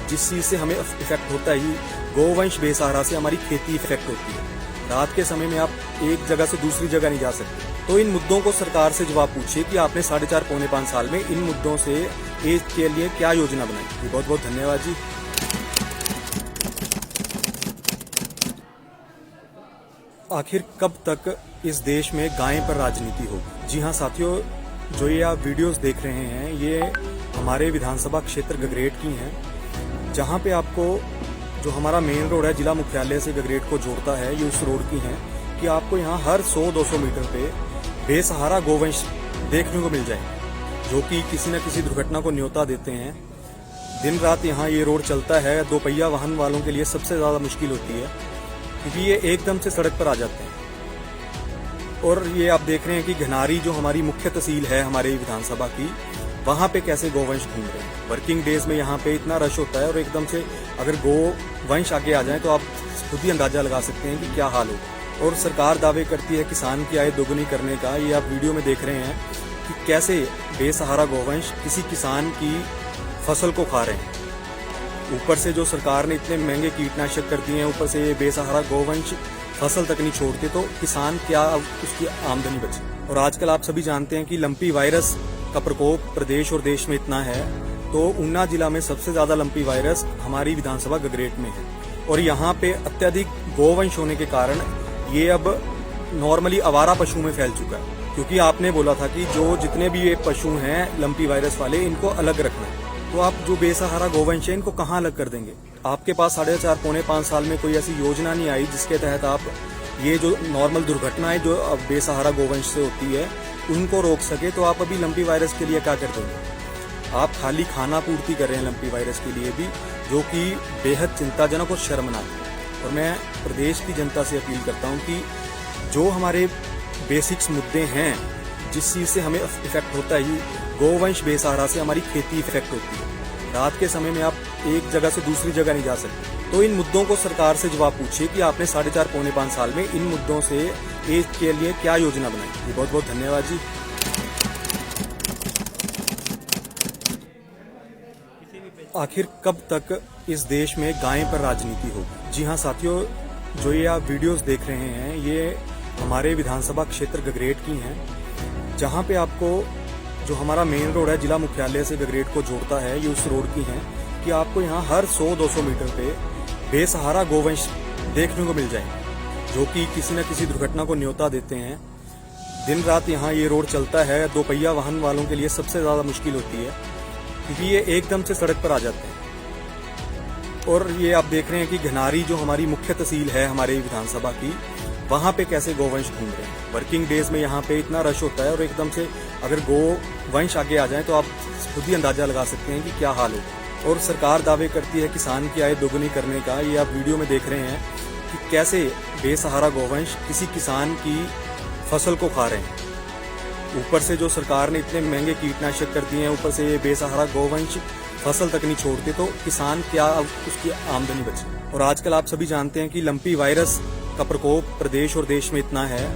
जिस चीज से हमें इफेक्ट होता है, गोवंश बेसहारा से हमारी खेती इफेक्ट होती है। रात के समय में आप एक जगह से दूसरी जगह नहीं जा सकते। तो इन मुद्दों को सरकार से जवाब पूछिए कि आपने 4.5 पौने 5 साल में इन मुद्दों से एक के लिए क्या योजना बनाई। बहुत बहुत धन्यवाद जी। आखिर कब तक इस देश में गाय पर राजनीति होगी? जी हाँ साथियों, जो ये आप वीडियोस देख रहे हैं ये हमारे विधानसभा क्षेत्र गगरेट की हैं, जहाँ पे आपको जो हमारा मेन रोड है जिला मुख्यालय से गगरेट को जोड़ता है, ये उस रोड की है कि आपको यहाँ हर 100-200 मीटर पे बेसहारा गोवंश देखने को मिल जाएंगे, जो कि किसी न किसी दुर्घटना को न्योता देते हैं। दिन रात यहाँ ये रोड चलता है, दोपहिया वाहन वालों के लिए सबसे ज्यादा मुश्किल होती है क्योंकि ये एकदम से सड़क पर आ जाते हैं। और ये आप देख रहे हैं कि घनारी जो हमारी मुख्य तहसील है हमारे विधानसभा की, वहाँ पे कैसे गोवंश घूम रहे हैं। वर्किंग डेज में यहाँ पे इतना रश होता है और एकदम से अगर गोवंश आगे आ जाए तो आप खुद ही अंदाजा लगा सकते हैं कि क्या हाल होगा। और सरकार दावे करती है किसान की आय दोगुनी करने का। ये आप वीडियो में देख रहे हैं कि कैसे बेसहारा गोवंश किसी किसान की फसल को खा रहे हैं। ऊपर से जो सरकार ने इतने महंगे कीटनाशक कर दिए हैं, ऊपर से ये बेसहारा गोवंश फसल तक नहीं छोड़ते, तो किसान क्या उसकी आमदनी बचे। और आजकल आप सभी जानते हैं कि लंपी वायरस का प्रकोप प्रदेश और देश में इतना है, तो ऊना जिला में सबसे ज्यादा लंपी वायरस हमारी विधानसभा गगरेट में है। और यहाँ पे अत्यधिक गोवंश होने के कारण ये अब नॉर्मली आवारा पशु में फैल चुका है, क्योंकि आपने बोला था कि जो जितने भी ये पशु हैं लंपी वायरस वाले, इनको अलग रखना है। तो आप जो बेसहारा गोवंश है इनको कहाँ अलग कर देंगे? आपके पास 4.5 पौने 5 साल में कोई ऐसी योजना नहीं आई जिसके तहत आप ये जो नॉर्मल दुर्घटनाएं जो अब बेसहारा गोवंश से होती है उनको रोक सके। तो आप अभी लंपी वायरस के लिए क्या कर देंगे? आप खाली खाना पूर्ति कर रहे हैं लंपी वायरस के लिए भी, जो कि बेहद चिंताजनक और शर्मनाक है। और मैं प्रदेश की जनता से अपील करता हूँ कि जो हमारे बेसिक्स मुद्दे हैं, जिस चीज से हमें इफेक्ट होता है, गोवंश बेसहारा से हमारी खेती इफेक्ट होती है। रात के समय में आप एक जगह से दूसरी जगह नहीं जा सकते। तो इन मुद्दों को सरकार से जवाब पूछिए कि आपने 4.5 पौने 5 साल में इन मुद्दों से एक के लिए क्या योजना बनाई। बहुत बहुत धन्यवाद जी। आखिर कब तक इस देश में गाय पर राजनीति होगी? जी हाँ साथियों, जो ये आप वीडियोस देख रहे हैं ये हमारे विधानसभा क्षेत्र गगरेट की हैं, जहाँ पे आपको जो हमारा मेन रोड है जिला मुख्यालय से गगरेट को जोड़ता है, ये उस रोड की है कि आपको यहाँ हर 100-200 मीटर पे बेसहारा गोवंश देखने को मिल जाएंगे, जो कि किसी न किसी दुर्घटना को न्योता देते हैं। दिन रात यहाँ ये रोड चलता है, दोपहिया वाहन वालों के लिए सबसे ज्यादा मुश्किल होती है क्योंकि ये एकदम से सड़क पर आ जाते हैं। और ये आप देख रहे हैं कि घनारी जो हमारी मुख्य तहसील है हमारे विधानसभा की, वहाँ पे कैसे गोवंश घूम रहे हैं। वर्किंग डेज में यहाँ पे इतना रश होता है और एकदम से अगर गोवंश आगे आ जाए तो आप खुद ही अंदाजा लगा सकते हैं कि क्या हाल होगा। और सरकार दावे करती है किसान की आय दोगुनी करने का। ये आप वीडियो में देख रहे हैं कि कैसे बेसहारा गोवंश किसी किसान की फसल को खा रहे हैं। ऊपर से जो सरकार ने इतने महंगे कीटनाशक कर दिए हैं, ऊपर से ये बेसहारा गोवंश फसल तक नहीं छोड़ते, तो किसान क्या उसकी आमदनी बचे। और आजकल आप सभी जानते हैं कि लंपी वायरस का प्रकोप प्रदेश और देश में इतना है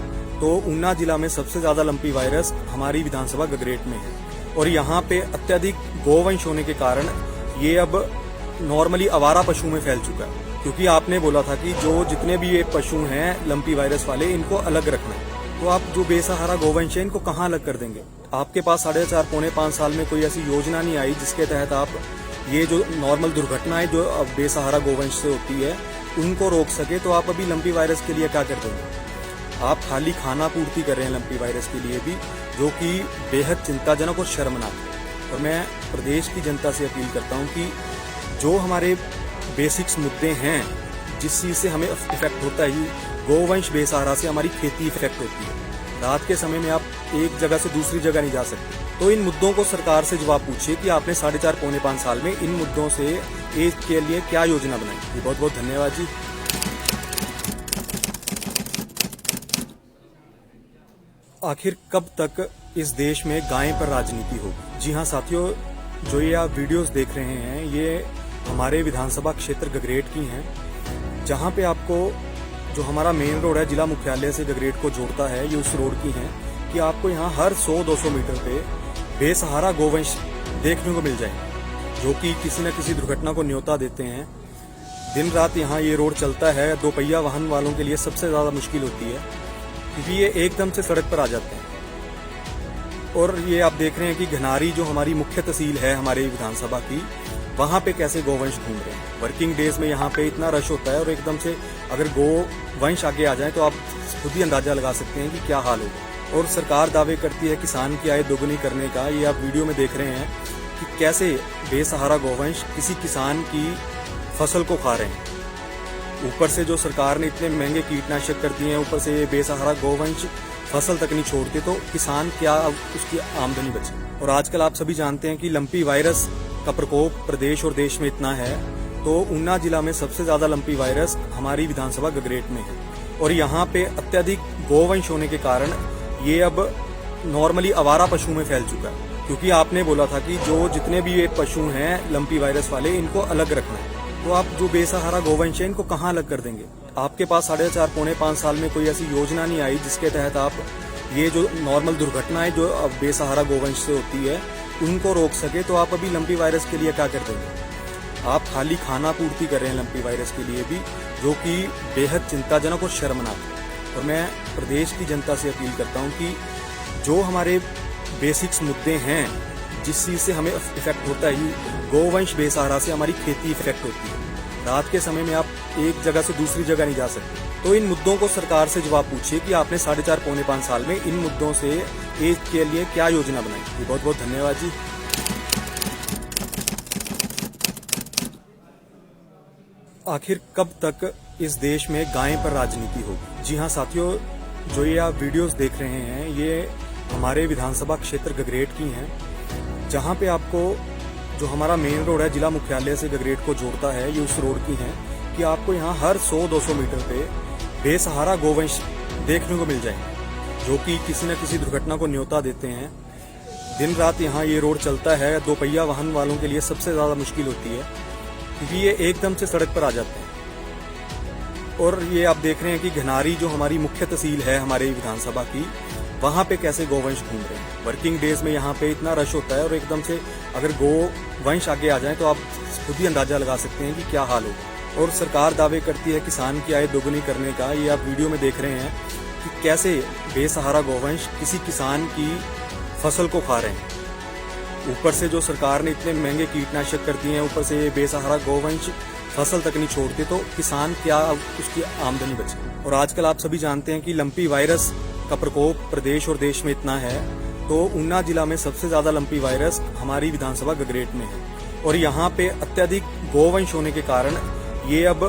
तो ऊना जिला में सबसे ज्यादा लंपी वायरस हमारी विधानसभा गगरेट में है और यहाँ पे अत्यधिक गोवंश होने के कारण ये अब नॉर्मली आवारा पशु में फैल चुका है, क्योंकि आपने बोला था कि जो जितने भी ये पशु हैं लंपी वायरस वाले इनको अलग रखना है। तो आप जो बेसहारा गोवंश है इनको कहाँ अलग कर देंगे? आपके पास 4.5 पौने 5 साल में कोई ऐसी योजना नहीं आई जिसके तहत आप ये जो नॉर्मल दुर्घटनाएं जो अब बेसहारा गोवंश से होती है उनको रोक सके। तो आप अभी लंपी वायरस के लिए क्या कर देंगे? आप खाली खाना पूर्ति कर रहे हैं लंपी वायरस के लिए भी, जो कि बेहद चिंताजनक और शर्मनाक है। और मैं प्रदेश की जनता से अपील करता हूं कि जो हमारे बेसिक्स मुद्दे हैं जिस चीज से हमें इफेक्ट होता है, गोवंश बेसहारा से हमारी खेती इफेक्ट होती है। रात के समय में आप एक जगह से दूसरी जगह नहीं जा सकते। तो इन मुद्दों को सरकार से जवाब पूछिए कि आपने 4.5 पौने 5 साल में इन मुद्दों से एक के लिए क्या योजना बनाई। जी बहुत बहुत धन्यवाद जी। आखिर कब तक इस देश में गाय पर राजनीति होगी? जी हाँ साथियों, जो ये आप वीडियोस देख रहे हैं ये हमारे विधानसभा क्षेत्र गगरेट की हैं, जहाँ पे आपको जो हमारा मेन रोड है जिला मुख्यालय से गगरेट को जोड़ता है, ये उस रोड की हैं कि आपको यहाँ हर 100-200 मीटर पे बेसहारा गोवंश देखने को मिल जाएंगे, जो कि किसी न किसी दुर्घटना को न्योता देते हैं। दिन रात यहाँ ये रोड चलता है, 2 पहिया वाहन वालों के लिए सबसे ज्यादा मुश्किल होती है, क्योंकि ये एकदम से सड़क पर आ जाते हैं। और ये आप देख रहे हैं कि घनारी जो हमारी मुख्य तहसील है हमारे विधानसभा की, वहां पे कैसे गोवंश घूम रहे हैं। वर्किंग डेज में यहाँ पे इतना रश होता है और एकदम से अगर गोवंश आगे आ जाए तो आप खुद ही अंदाजा लगा सकते हैं कि क्या हाल होगा। और सरकार दावे करती है किसान की आय दोगुनी करने का। ये आप वीडियो में देख रहे हैं कि कैसे बेसहारा गोवंश किसी किसान की फसल को खा रहे हैं। ऊपर से जो सरकार ने इतने महंगे कीटनाशक कर दिए हैं, ऊपर से ये बेसहारा गोवंश फसल तक नहीं छोड़ते, तो किसान क्या उसकी आमदनी बचे। और आजकल आप सभी जानते हैं कि लंपी वायरस का प्रकोप प्रदेश और देश में इतना है तो ऊना जिला में सबसे ज्यादा लंपी वायरस हमारी विधानसभा गगरेट में है और यहाँ पे अत्यधिक गोवंश होने के कारण ये अब नॉर्मली आवारा पशु में फैल चुका है, क्योंकि आपने बोला था कि जो जितने भी ये पशु हैं लंपी वायरस वाले इनको अलग रखना है। तो आप जो बेसहारा गोवंश है इनको कहाँ अलग कर देंगे? आपके पास 4.5 पौने 5 साल में कोई ऐसी योजना नहीं आई जिसके तहत आप ये जो नॉर्मल दुर्घटनाएं जो अब बेसहारा गोवंश से होती है उनको रोक सके। तो आप अभी लंपी वायरस के लिए क्या कर देंगे? आप खाली खाना पूर्ति कर रहे हैं लंपी वायरस के लिए भी, जो कि बेहद चिंताजनक और शर्मनाक है। और मैं प्रदेश की जनता से अपील करता हूं कि जो हमारे बेसिक्स मुद्दे हैं जिस चीज से हमें इफेक्ट होता है, गोवंश बेसहारा से हमारी खेती इफेक्ट होती है। रात के समय में आप एक जगह से दूसरी जगह नहीं जा सकते। तो इन मुद्दों को सरकार से जवाब पूछिए कि आपने 4.5 पौने 5 साल में इन मुद्दों से एक के लिए क्या योजना बनाई। जी बहुत बहुत धन्यवाद जी। आखिर कब तक इस देश में गाय पर राजनीति होगी? जी हाँ साथियों, जो ये आप वीडियोस देख रहे हैं ये हमारे विधानसभा क्षेत्र गगरेट की हैं, जहाँ पे आपको जो हमारा मेन रोड है जिला मुख्यालय से गगरेट को जोड़ता है, ये उस रोड की हैं कि आपको यहाँ हर 100-200 मीटर पे बेसहारा गोवंश देखने को मिल जाएंगे, जो कि किसी न किसी दुर्घटना को न्योता देते हैं। दिन रात यहाँ ये रोड चलता है, 2 पहिया वाहन वालों के लिए सबसे ज्यादा मुश्किल होती है, क्योंकि ये एकदम से सड़क पर आ जाते हैं। और ये आप देख रहे हैं कि घनारी जो हमारी मुख्य तहसील है हमारे विधानसभा की, वहां पे कैसे गोवंश घूम रहे हैं। वर्किंग डेज में यहाँ पे इतना रश होता है और एकदम से अगर गोवंश आगे आ जाए तो आप खुद ही अंदाजा लगा सकते हैं कि क्या हाल होगा। और सरकार दावे करती है किसान की आय दोगुनी करने का। ये आप वीडियो में देख रहे हैं कि कैसे बेसहारा गोवंश किसी किसान की फसल को खा रहे हैं। ऊपर से जो सरकार ने इतने महंगे कीटनाशक कर दिए हैं, ऊपर से ये बेसहारा गोवंश फसल तक नहीं छोड़ते, तो किसान क्या उसकी आमदनी बचे। और आजकल आप सभी जानते हैं कि लंपी वायरस का प्रकोप प्रदेश और देश में इतना है तो ऊना जिला में सबसे ज्यादा लंपी वायरस हमारी विधानसभा गगरेट में है और यहाँ पे अत्यधिक गोवंश होने के कारण ये अब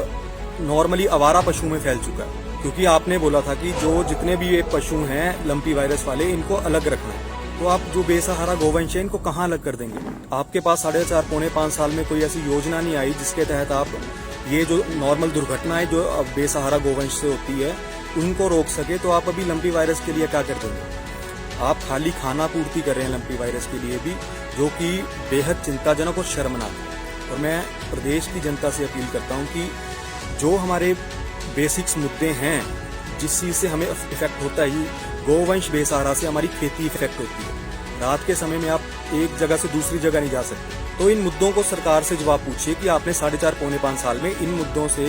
नॉर्मली आवारा पशु में फैल चुका है, क्योंकि आपने बोला था कि जो जितने भी ये पशु हैं लंपी वायरस वाले इनको अलग रखना है। तो आप जो बेसहारा गोवंश है इनको कहाँ अलग कर देंगे? आपके पास 4.5 पौने 5 साल में कोई ऐसी योजना नहीं आई जिसके तहत आप ये जो नॉर्मल दुर्घटनाएं जो अब बेसहारा गोवंश से होती है उनको रोक सके। तो आप अभी लंपी वायरस के लिए क्या कर देंगे? आप खाली खाना पूर्ति कर रहे हैं लंपी वायरस के लिए भी, जो कि बेहद चिंताजनक और शर्मनाक है। और मैं प्रदेश की जनता से अपील करता हूं कि जो हमारे बेसिक्स मुद्दे हैं जिस चीज से हमें इफेक्ट होता है, गोवंश बेसहारा से हमारी खेती इफेक्ट होती है। रात के समय में आप एक जगह से दूसरी जगह नहीं जा सकते। तो इन मुद्दों को सरकार से जवाब पूछिए कि आपने 4.5 पौने 5 साल में इन मुद्दों से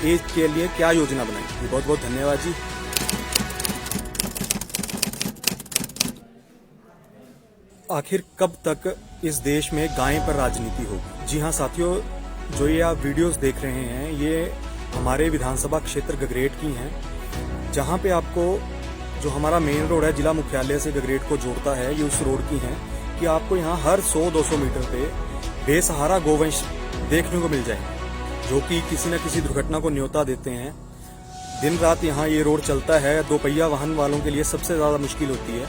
एक के लिए क्या योजना बनाई। बहुत बहुत धन्यवाद जी। आखिर कब तक इस देश में गाय पर राजनीति होगी? जी हाँ साथियों, जो ये आप वीडियोस देख रहे हैं ये हमारे विधानसभा क्षेत्र गगरेट की हैं, जहाँ पे आपको जो हमारा मेन रोड है जिला मुख्यालय से गगरेट को जोड़ता है, ये उस रोड की हैं कि आपको यहाँ हर 100-200 मीटर पे बेसहारा गोवंश देखने को मिल जाएंगे, जो कि किसी न किसी दुर्घटना को न्योता देते हैं। दिन रात यहाँ ये रोड चलता है, 2 पहिया वाहन वालों के लिए सबसे ज्यादा मुश्किल होती है,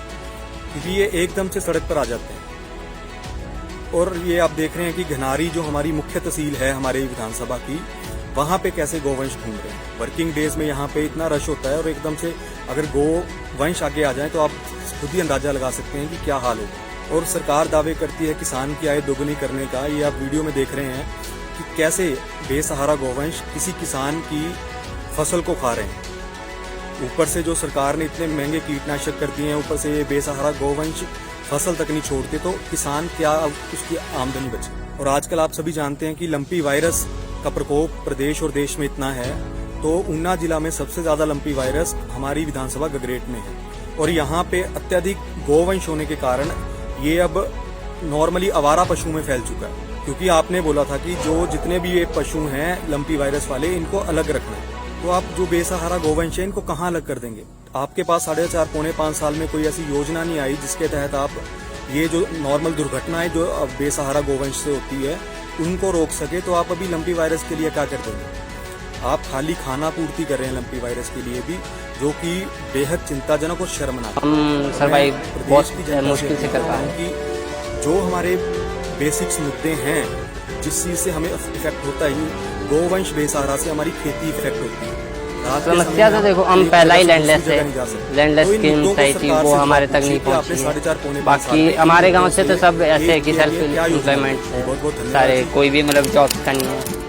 क्योंकि ये एकदम से सड़क पर आ जाते हैं। और ये आप देख रहे हैं कि घनारी जो हमारी मुख्य तहसील है हमारे विधानसभा की, वहां पे कैसे गोवंश घूम रहे हैं। वर्किंग डेज में यहाँ पे इतना रश होता है और एकदम से अगर गोवंश आगे आ जाए तो आप खुद ही अंदाजा लगा सकते हैं कि क्या हाल होगा। और सरकार दावे करती है किसान की आय दोगुनी करने का। ये आप वीडियो में देख रहे हैं कि कैसे बेसहारा गोवंश किसी किसान की फसल को खा रहे हैं। ऊपर से जो सरकार ने इतने महंगे कीटनाशक कर दिए हैं, ऊपर से ये बेसहारा गोवंश फसल तक नहीं छोड़ते, तो किसान क्या उसकी आमदनी बचे। और आजकल आप सभी जानते हैं कि लंपी वायरस का प्रकोप प्रदेश और देश में इतना है, तो ऊना जिला में सबसे ज्यादा लंपी वायरस हमारी विधानसभा गगरेट में है। और यहाँ पे अत्यधिक गोवंश होने के कारण ये अब नॉर्मली आवारा पशु में फैल चुका है, क्योंकि आपने बोला था कि जो जितने भी ये पशु हैं लंपी वायरस वाले, इनको अलग रखना है। तो आप जो बेसहारा गोवंश है इनको कहाँ अलग कर देंगे? आपके पास 4.5 पौने 5 साल में कोई ऐसी योजना नहीं आई जिसके तहत आप ये जो नॉर्मल दुर्घटनाएं जो अब बेसहारा गोवंश से होती है उनको रोक सके। तो आप अभी लंपी वायरस के लिए क्या कर देंगे? आप खाली खाना पूर्ति कर रहे हैं लंपी वायरस के लिए भी, जो कि बेहद चिंताजनक और शर्मनाक। हम सर्वाइव बहुत मुश्किल से कर पाए कि जो हमारे बेसिक्स मुद्दे हैं जिस चीज से हमें इफेक्ट होता है, गोवंश बेसहारा से हमारी खेती इफेक्ट होती है। समस्या तो देखो, हम पहला ही लैंडलेस स्कीम सही थी, वो हमारे तक नहीं पहुंची है। बाकी हमारे गांव से तो सब ऐसे कि सेल्फ एम्प्लॉयमेंट है सारे, कोई भी मतलब जॉब का नहीं है।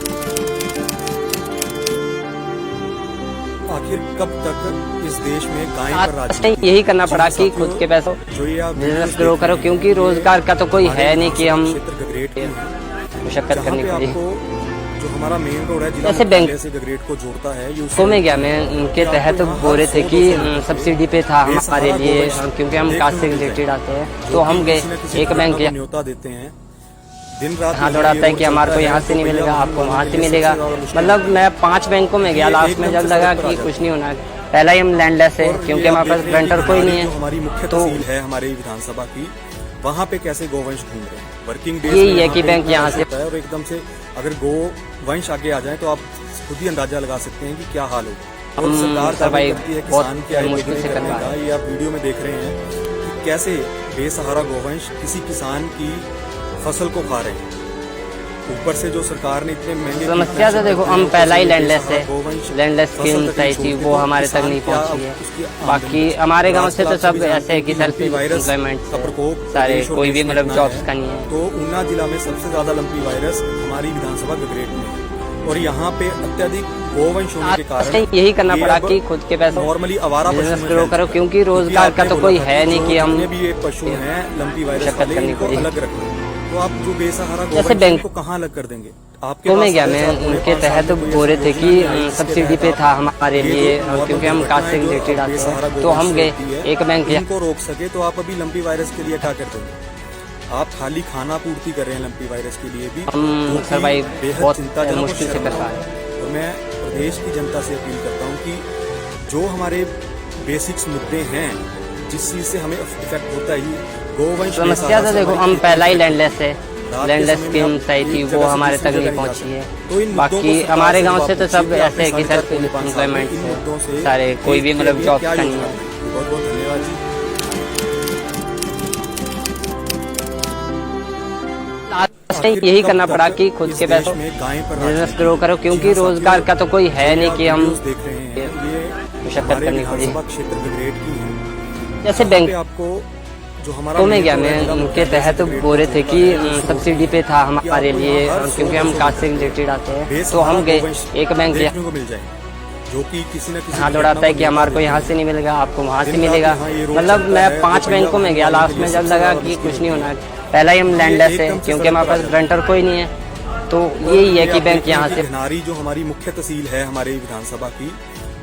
आखिर कब तक इस देश में गाय पर राजनीति? यही करना पड़ा कि खुद के पैसों बिजनेस ग्रो करो, क्योंकि रोजगार का तो कोई है नहीं कि हम मुशक्कत करनी पड़ी। जो हमारा मेन रोड है जैसे बैंक से गगरेट को जोड़ता है, उसको में गया मैं उनके तहत बोल रहे थे कि सब्सिडी पे था हमारे लिए, क्योंकि हम कास्ट से रिलेटेड आते हैं। तो हम गए एक बैंक न्योता देते हैं, दिन रात हाँ दौड़ाता है कि हमारे को यहाँ से नहीं मिलेगा, आपको वहाँ से मिलेगा। मतलब मैं 5 बैंकों में गया, लास्ट में जब लगा कि कुछ नहीं होना, पहला ही हम लैंडलेस है क्योंकि हमारे पास रेंटर कोई नहीं है। हमारी मुख्य तहसील है हमारे विधानसभा की, वहाँ पे कैसे गोवंश घूम रहे हैं। वर्किंग डेज यही है कि बैंक यहाँ से और एकदम से अगर गोवंश आगे आ जाए तो आप खुद ही अंदाजा लगा सकते हैं कि क्या हाल होगा। और सरकार सर्वाइव किसान की आय मुश्किल से करने का। ये आप वीडियो में देख रहे हैं कि कैसे बेसहारा गोवंश किसी किसान की फसल को खा रहे हैं। ऊपर से जो सरकार ने इतने महंगे समस्या तो देखो, हम पहला ही लैंडलेस स्कीम सही थी, वो हमारे तक नहीं पहुंची है। बाकी हमारे गांव से तो सब ऐसे कि सेल्फ एम्प्लॉयमेंट का प्रकोप सारे, कोई भी मतलब जॉब्स का नहीं है। तो ऊना जिला में सबसे ज्यादा लंपी वायरस हमारी विधानसभा गगरेट में है। और यहाँ पे अत्यधिक गोवंश होने के कारण यही करना पड़ा कि खुद के पैसों नॉर्मली आवारा बिजनेस ग्रो करो, क्योंकि रोजगार का तो कोई है नहीं कि हम भी ये पशु हैं लंपी वायरस वाले, इनको अलग रखना। तो आप जो बेसहारा जैसे बैंक को कहाँ अलग कर देंगे? आपके तो में गया मैं उनके तहत बोल रहे थे कि सब्सिडी पे था हमारे लिए, क्योंकि हम कास्ट से रिलेटेड आते हैं। तो हम गए एक बैंक इनको रोक सके। तो आप अभी लंपी वायरस के लिए क्या कर देंगे? आप खाली खाना पूर्ति कर रहे हैं लंपी वायरस के लिए भी, हम सर्वाइव बहुत चिंताजनक मुश्किल से कर पाए। और मैं प्रदेश की जनता से अपील करता हूँ कि जो हमारे बेसिक्स मुद्दे हैं जिस चीज से हमें इफेक्ट होता है, गोवंश समस्या तो देखो, हम पहला ही लैंडलेस स्कीम सही थी, वो हमारे तक नहीं पहुंची है। बाकी हमारे गांव से तो सब ऐसे कि सेल्फ एम्प्लॉयमेंट है सारे, कोई भी मतलब जॉब का नहीं है। बहुत बहुत धन्यवाद जी। यही करना पड़ा कि खुद के पैसों बिजनेस ग्रो करो, क्योंकि रोजगार का तो कोई है नहीं कि हम देख रहे हैं ये मुशक्कत करनी पड़ी। क्षेत्र गगरेट की है। जैसे बैंक आपको जो हमारा तो में गया मैं उनके तहत बोल रहे थे कि सब्सिडी पे था हमारे लिए, क्योंकि हम कास्ट से रिलेटेड आते हैं। तो हम गए एक बैंक देखने को मिल जाएंगे, जो कि किसी न किसी हाँ दौड़ाता है कि हमारे को यहाँ से नहीं मिलेगा, आपको वहाँ से मिलेगा। मतलब मैं 5 बैंकों में गया, लास्ट में जब लगा कि कुछ नहीं होना, पहला ही हम लैंडलेस है क्योंकि हमारे पास ग्रंटर कोई नहीं है, तो यही है कि बैंक यहाँ से। घनारी जो हमारी मुख्य तहसील है हमारे विधानसभा की,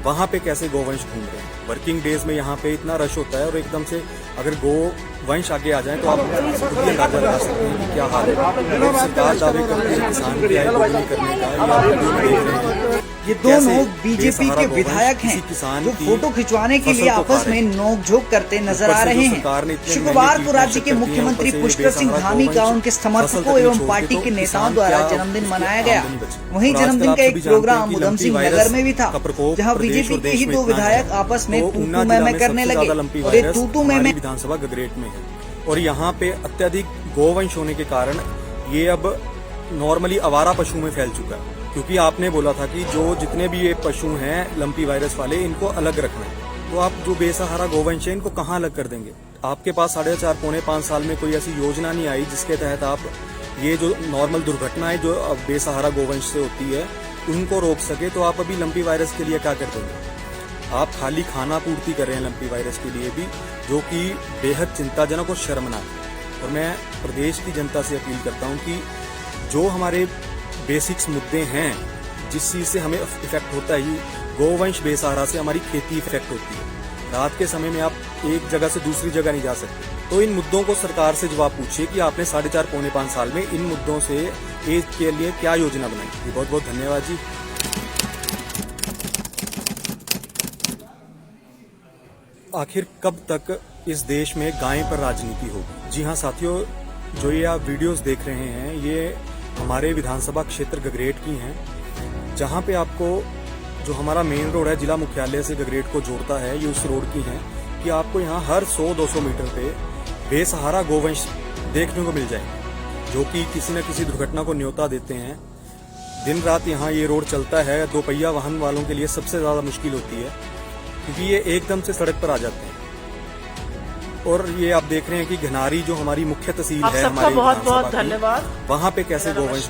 वहाँ पे कैसे गोवंश घूम रहे हैं। वर्किंग डेज में यहाँ पे इतना रश होता है और एकदम से अगर गोवंश आगे आ जाए तो आप खुद ही अंदाजा लगा सकते हैं कि क्या हाल है। और सरकार दावे करती है किसान की आय दोगुनी करने का, ये आप वीडियो में देख रहे हैं। ये दोनों बीजेपी के विधायक हैं जो फोटो खिंचवाने के लिए आपस में नोकझोंक करते नजर आ रहे हैं। शुक्रवार को राज्य के मुख्यमंत्री पुष्कर सिंह धामी का उनके समर्थकों एवं पार्टी के नेताओं द्वारा जन्मदिन मनाया गया। वहीं जन्मदिन का एक प्रोग्राम उधम सिंह नगर में भी था, जहां बीजेपी के ही 2 विधायक आपस में तू मैं करने लगे और ये तू मैं विधानसभा गगरेट में है। और यहाँ पे अत्यधिक गोवंश होने के कारण ये अब नॉर्मली आवारा पशु में फैल चुका है, क्योंकि आपने बोला था कि जो जितने भी ये पशु हैं लंपी वायरस वाले, इनको अलग रखना है। तो आप जो बेसहारा गोवंश है इनको कहाँ अलग कर देंगे? आपके पास 4.5 पौने 5 साल में कोई ऐसी योजना नहीं आई जिसके तहत आप ये जो नॉर्मल दुर्घटनाएं जो बेसहारा गोवंश से होती है उनको रोक सके। तो आप अभी लंपी वायरस के लिए क्या कर देंगे? आप खाली खाना पूर्ति कर रहे हैं लंपी वायरस के लिए भी, जो कि बेहद चिंताजनक और शर्मनाक है। और मैं प्रदेश की जनता से अपील करता हूं कि जो हमारे बेसिक्स मुद्दे हैं, जिस चीज से हमें इफेक्ट होता है, गोवंश बेसहारा से हमारी खेती इफेक्ट होती है। रात के समय में आप एक जगह से दूसरी जगह नहीं जा सकते। तो इन मुद्दों को सरकार से जवाब पूछिए कि आपने 4.5 पौने 5 साल में इन मुद्दों से एक के लिए क्या योजना बनाई। बहुत बहुत धन्यवाद जी। आखिर कब तक इस देश में गाय पर राजनीति होगी? जी हाँ साथियों, जो ये आप वीडियोस देख रहे हैं ये हमारे विधानसभा क्षेत्र गगरेट की हैं, जहाँ पे आपको जो हमारा मेन रोड है जिला मुख्यालय से गगरेट को जोड़ता है, ये उस रोड की है कि आपको यहाँ हर 100-200 मीटर पे बेसहारा गोवंश देखने को मिल जाएंगे, जो कि किसी न किसी दुर्घटना को न्योता देते हैं। दिन रात यहाँ ये रोड चलता है, 2 पहिया वाहन वालों के लिए सबसे ज्यादा मुश्किल होती है, क्योंकि ये एकदम से सड़क पर आ जाते हैं। और ये आप देख रहे हैं कि घनारी जो हमारी मुख्य तहसील है हमारे बहुत बहुत धन्यवाद। वहाँ पे कैसे गोवंश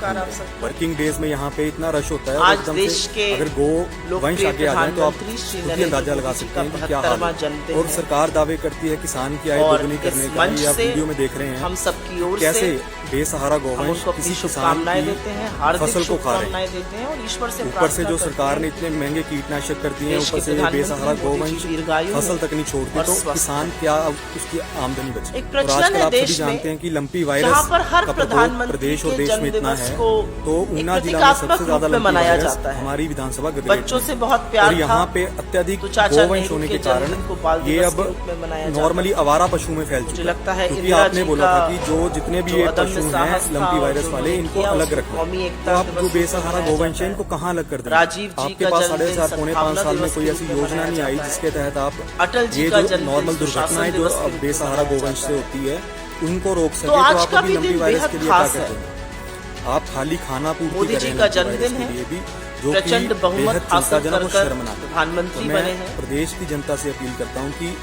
वर्किंग डेज में यहाँ पे इतना रश होता है, आज एकदम देश से के अगर गोवंश आगे आ जाए तो आप खुद ही अंदाजा लगा सकते हैं कि क्या हाल है। और सरकार दावे करती है किसान की आय दोगुनी करने का, ये आप वीडियो में देख रहे हैं हम सबकी ओर कैसे बेसहारा गोवंश किसी किसान की फसल को खा रहे हैं। और ईश्वर से ऊपर से जो सरकार ने इतने महंगे कीटनाशक कर दिए हैं, ऊपर से बेसहारा गोवंश फसल तक नहीं छोड़ती, तो किसान क्या उसकी आमदनी बचे। एक और प्रचलन आजकल है आप सभी देश जानते हैं कि लंपी वायरस जहाँ पर हर का प्रकोप प्रधानमंत्री प्रदेश और के देश में इतना जन्मदिवस है, को तो ऊना एक जिला में सबसे प्रतीकात्मक ज्यादा रूप में लंपी मनाया वायरस जाता है। हमारी विधानसभा गगरेट बच्चों में से बहुत प्यार और यहाँ था, पे अत्यधिक तो चाचा गोवंश नेहरू होने के के कारण जन्मदिन को बाल ये दिवस अब के रूप में मनाया जाता है। नॉर्मली आवारा पशु में फैल चुका मुझे लगता है क्योंकि इंदिरा आपने जी बोला था का कि जो जितने भी जो ये अदम्य पशु हैं साहस था लंपी और वायरस जो वाले, उन्होंने इनको किया, अलग उसको रखना। कौमी तो एकता आप दिवस जो के बेसहारा रूप में गोवंश है मनाया इनको कहाँ अलग कर देंगे? राजीव जी आपके का पास जन्मदिन 4.5 पौने 5 साल में दिवस कोई के ऐसी रूप में योजना नहीं मनाया आई जाता है। जिसके तहत आप अटल जी ये का जो जन्मदिन नॉर्मल सुशासन दुर्घटनाएं जो दिवस के रूप में बेसहारा मनाया गोवंश से जाता है। होती है उनको रोक सके। तो तो आज आप का अभी भी लंपी दिन वायरस बेहद के लिए क्या खास कर है। देंगे? आप खाली खाना पूर्ति मोदी कर जी रहे हैं का लंपी वायरस जन्मदिन के है, लिए भी, जो कि प्रचंड बहुमत बेहद हासिल चिंताजनक और कर शर्मनाक है। प्रधानमंत्री तो मैं बने हैं। प्रदेश की जनता से अपील करता हूँ कि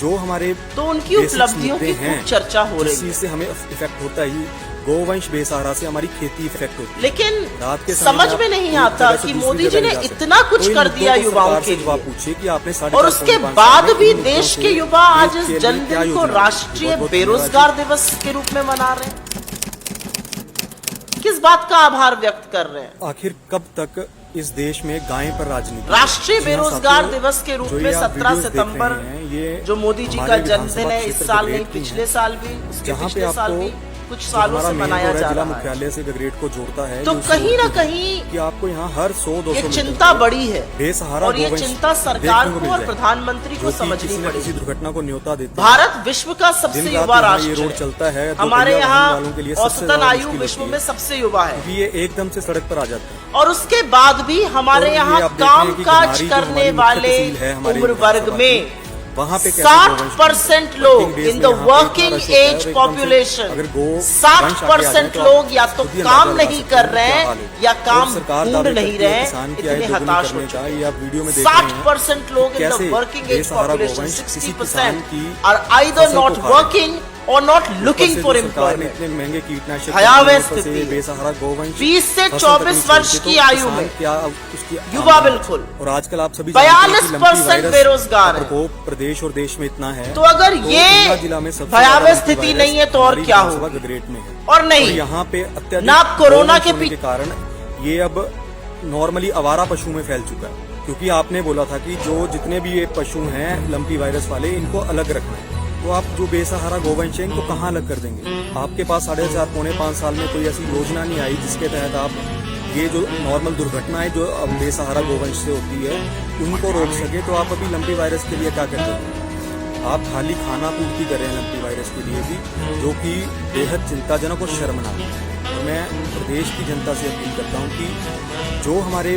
जो हमारे तो उनकी बेसिक्स उपलब्धियों मुद्दे की हैं, खूब चर्चा हो जिस रही चीज है, से हमें इफेक्ट होता है, गोवंश बेसहारा से हमारी खेती इफेक्ट होती है। लेकिन रात के समय समझ आप में नहीं एक आता जगह से कि दूसरी मोदी जी जगह ने नहीं जा सकते। इतना कुछ तो इन कर मुद्दों दिया को युवाओं सरकार के से जवाब लिए। पूछिए कि आपने 4.5 और उसके पौने 5 बाद साल में भी इन मुद्दों देश से के युवा आज एक इस के लिए क्या जन्मदिन को योजना? राष्ट्रीय बहुत-बहुत बेरोजगार दिवस के रूप में मना रहे हैं। किस बात का आभार व्यक्त कर रहे हैं? आखिर कब तक इस देश में गाय पर राजनीति? राष्ट्रीय जी हाँ बेरोजगार साथियों, दिवस के रूप जो में ये आप 17 वीडियोस देख सितंबर रहे हैं, ये जो मोदी जी का हमारे जन्मदिन है, विधानसभा इस क्षेत्र साल गगरेट नहीं, की पिछले हैं, साल भी, उसके जहाँ पे पिछले साल आपको भी कुछ सालों से मनाया जा जिला रहा है। मुख्यालय से गगरेट को जोड़ता है, तो ये उस कहीं रोड ना पे कहीं कि आपको यहाँ हर 100-200 ये मीटर चिंता पे बड़ी है बेसहारा और ये गोवंश चिंता सरकार देखने को मिल और जाएगा, प्रधानमंत्री को जो कि समझनी किसी न किसी पड़ेगी। दुर्घटना को न्योता देते हैं। भारत विश्व का सबसे दिन रात युवा यहाँ ये राष्ट्र रोड है। चलता है, 2 हमारे पहिया यहाँ वाहन वालों के लिए सबसे औसतन ज्यादा आयु मुश्किल विश्व होती में है, सबसे युवा है। क्योंकि ये एकदम से सड़क पर आ जाते हैं। और उसके बाद भी हमारे और ये यहाँ आप देख रहे हैं कि कामकाज घनारी जो करने हमारी मुख्य वाले तहसील है हमारे उम्र वर्ग विधानसभा में की, वहाँ पे कैसे 60% गोवंश लोग working days इन में द यहाँ पे वर्किंग इतना rush होता है एज और एकदम से पॉपुलेशन अगर गोवंश 60% आगे आ जाए लोग या तो खुद ही काम अंदाजा नहीं लगा कर सकते रहे हैं क्या हैं हाल है। या और काम सरकार ढूंढ दावे नहीं करती है रहे हैं, किसान की आय इतने दोगुनी हताश हो करने का, चुके ये आप वीडियो में देख रहे हैं 60% लोग इन द कैसे वर्किंग एज बेसहारा पॉपुलेशन गोवंश किसी 60% किसान की are either फसल को not खा रहे हैं। working or not looking for employment. इतने महंगे कीटनाशक भयावह स्थिति, बेसहारा गोवंश 20 से 24 वर्ष की आयु में युवा बिल्कुल, और आजकल आप सभी 42% बेरोजगार है। प्रकोप प्रदेश और देश में इतना है, तो अगर ये जिला में भयावह स्थिति नहीं है तो और क्या हो? ग्रेट में है। और नहीं, यहाँ पे अत्यधिक ना कोरोना के के कारण ये अब नॉर्मली आवारा पशु में फैल चुका है, क्योंकि आपने बोला था कि जो जितने भी ये पशु हैं लंपी वायरस वाले, इनको अलग रखना है। तो आप जो बेसहारा गोवंश है इनको कहाँ अलग कर देंगे? आपके पास 4.5 पौने 5 साल में कोई ऐसी योजना नहीं आई जिसके तहत आप ये जो नॉर्मल दुर्घटनाएं जो अब बेसहारा गोवंश से होती है उनको रोक सके। तो आप अभी लंपी वायरस के लिए क्या करते हैं? आप खाली खाना पूर्ति कर रहे हैं लंपी वायरस के लिए भी, जो कि बेहद चिंताजनक और शर्मनाक है। और मैं प्रदेश की जनता से अपील करता हूँ कि जो हमारे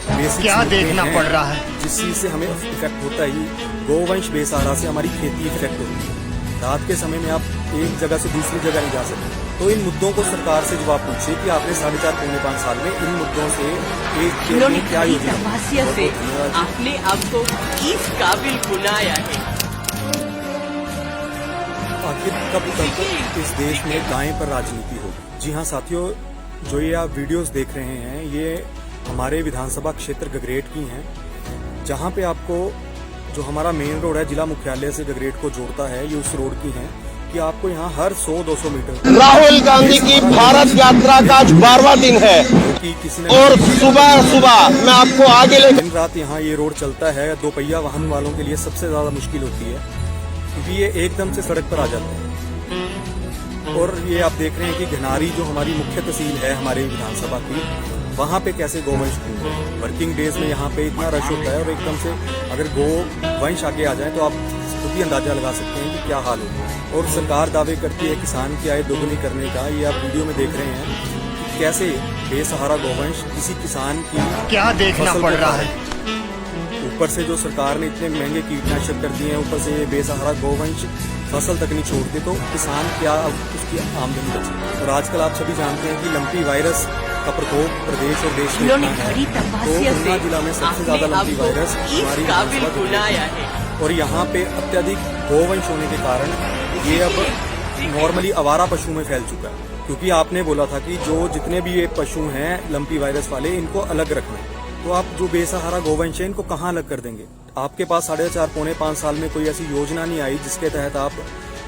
बेसिक क्या देखना पड़ रहा है, जिस चीज से हमें इफेक्ट होता है, गोवंश बेसहारा से हमारी खेती इफेक्ट होती है। रात के समय में आप एक जगह से दूसरी जगह नहीं जा सकते। तो इन मुद्दों को सरकार से जवाब पूछिए कि आपने 4.5 पौने 5 साल में इन मुद्दों से एक क्या योजना से आपने आपको इस काबिल बनाया है। आखिर कब तक इस देश में गाय पर राजनीति होगी? जी हाँ साथियों, जो ये आप वीडियोस देख रहे हैं ये हमारे विधानसभा क्षेत्र गगरेट की हैं, जहाँ पे आपको जो हमारा मेन रोड है जिला मुख्यालय से गगरेट को जोड़ता है, ये उस रोड की है कि आपको यहाँ हर 100-200 मीटर राहुल गांधी की भारत यात्रा का आज 12वां दिन है और सुबह सुबह मैं आपको आगे ले दिन रात यहाँ ये रोड चलता है। 2 पहिया वाहन वालों के लिए सबसे ज्यादा मुश्किल होती है, क्योंकि ये एकदम से सड़क पर आ जाते हैं। और ये आप देख रहे हैं कि घनारी जो हमारी मुख्य तहसील है हमारे विधानसभा की, वहाँ पे कैसे गोवंश घूम रहे हैं। वर्किंग डेज में यहाँ पे इतना रश होता है और एकदम से अगर गोवंश आगे आ जाए तो आप खुद ही अंदाजा लगा सकते हैं कि क्या हाल होगा। और सरकार दावे करती है किसान की आय दोगुनी करने का। ये आप वीडियो में देख रहे हैं कि कैसे बेसहारा गोवंश किसी किसान की क्या देखना पड़ रहा है। ऊपर से जो सरकार ने इतने महंगे कीटनाशक कर दिए हैं, ऊपर से ये बेसहारा गोवंश फसल तक नहीं छोड़ते, तो किसान क्या उसकी आमदनी बचे। और आजकल आप सभी जानते हैं कि लंपी वायरस का प्रकोप प्रदेश और देश में इतना है, तो ऊना जिला में सबसे ज्यादा लंपी वायरस हमारी विधानसभा है। और यहाँ पे अत्यधिक गोवंश होने के कारण ये अब नॉर्मली आवारा पशु में फैल चुका है, क्योंकि आपने बोला था कि जो जितने भी ये पशु हैं लंपी वायरस वाले, इनको अलग रखना है। तो आप जो बेसहारा गोवंश है इनको कहाँ अलग कर देंगे? आपके पास 4.5 पौने 5 साल में कोई ऐसी योजना नहीं आई जिसके तहत आप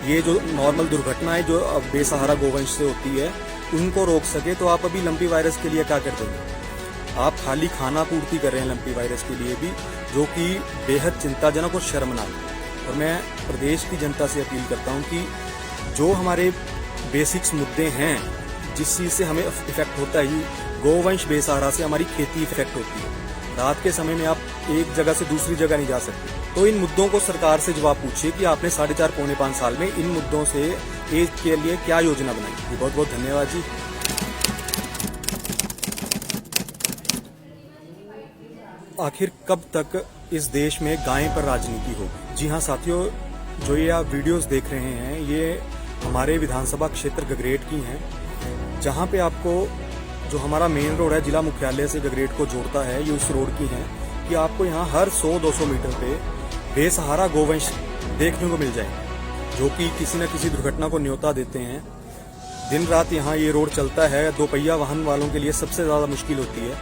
ये जो नॉर्मल दुर्घटनाएं जो अब बेसहारा गोवंश से होती है उनको रोक सके। तो आप अभी लंपी वायरस के लिए क्या कर देंगे? आप खाली खाना पूर्ति कर रहे हैं लंपी वायरस के लिए भी, जो कि बेहद चिंताजनक और शर्मनाक है। और मैं प्रदेश की जनता से अपील करता हूं कि जो हमारे बेसिक्स मुद्दे हैं, जिस चीज से हमें इफेक्ट होता है, गोवंश बेसहारा से हमारी खेती इफेक्ट होती है। रात के समय में आप एक जगह से दूसरी जगह नहीं जा सकते। तो इन मुद्दों को सरकार से जवाब पूछिए कि आपने 4.5 पौने 5 साल में इन मुद्दों से एक के लिए क्या योजना बनाई। बहुत बहुत धन्यवाद जी। आखिर कब तक इस देश में गाय पर राजनीति होगी? जी हाँ साथियों, जो ये आप वीडियोस देख रहे हैं ये हमारे विधानसभा क्षेत्र गगरेट की हैं, जहाँ पे आपको जो हमारा मेन रोड है जिला मुख्यालय से गगरेट को जोड़ता है, ये उस रोड की है कि आपको यहाँ हर 100-200 मीटर पे बेसहारा गोवंश देखने को मिल जाएंगे, जो कि किसी न किसी दुर्घटना को न्योता देते हैं। दिन रात यहाँ ये रोड चलता है। 2 पहिया वाहन वालों के लिए सबसे ज्यादा मुश्किल होती है,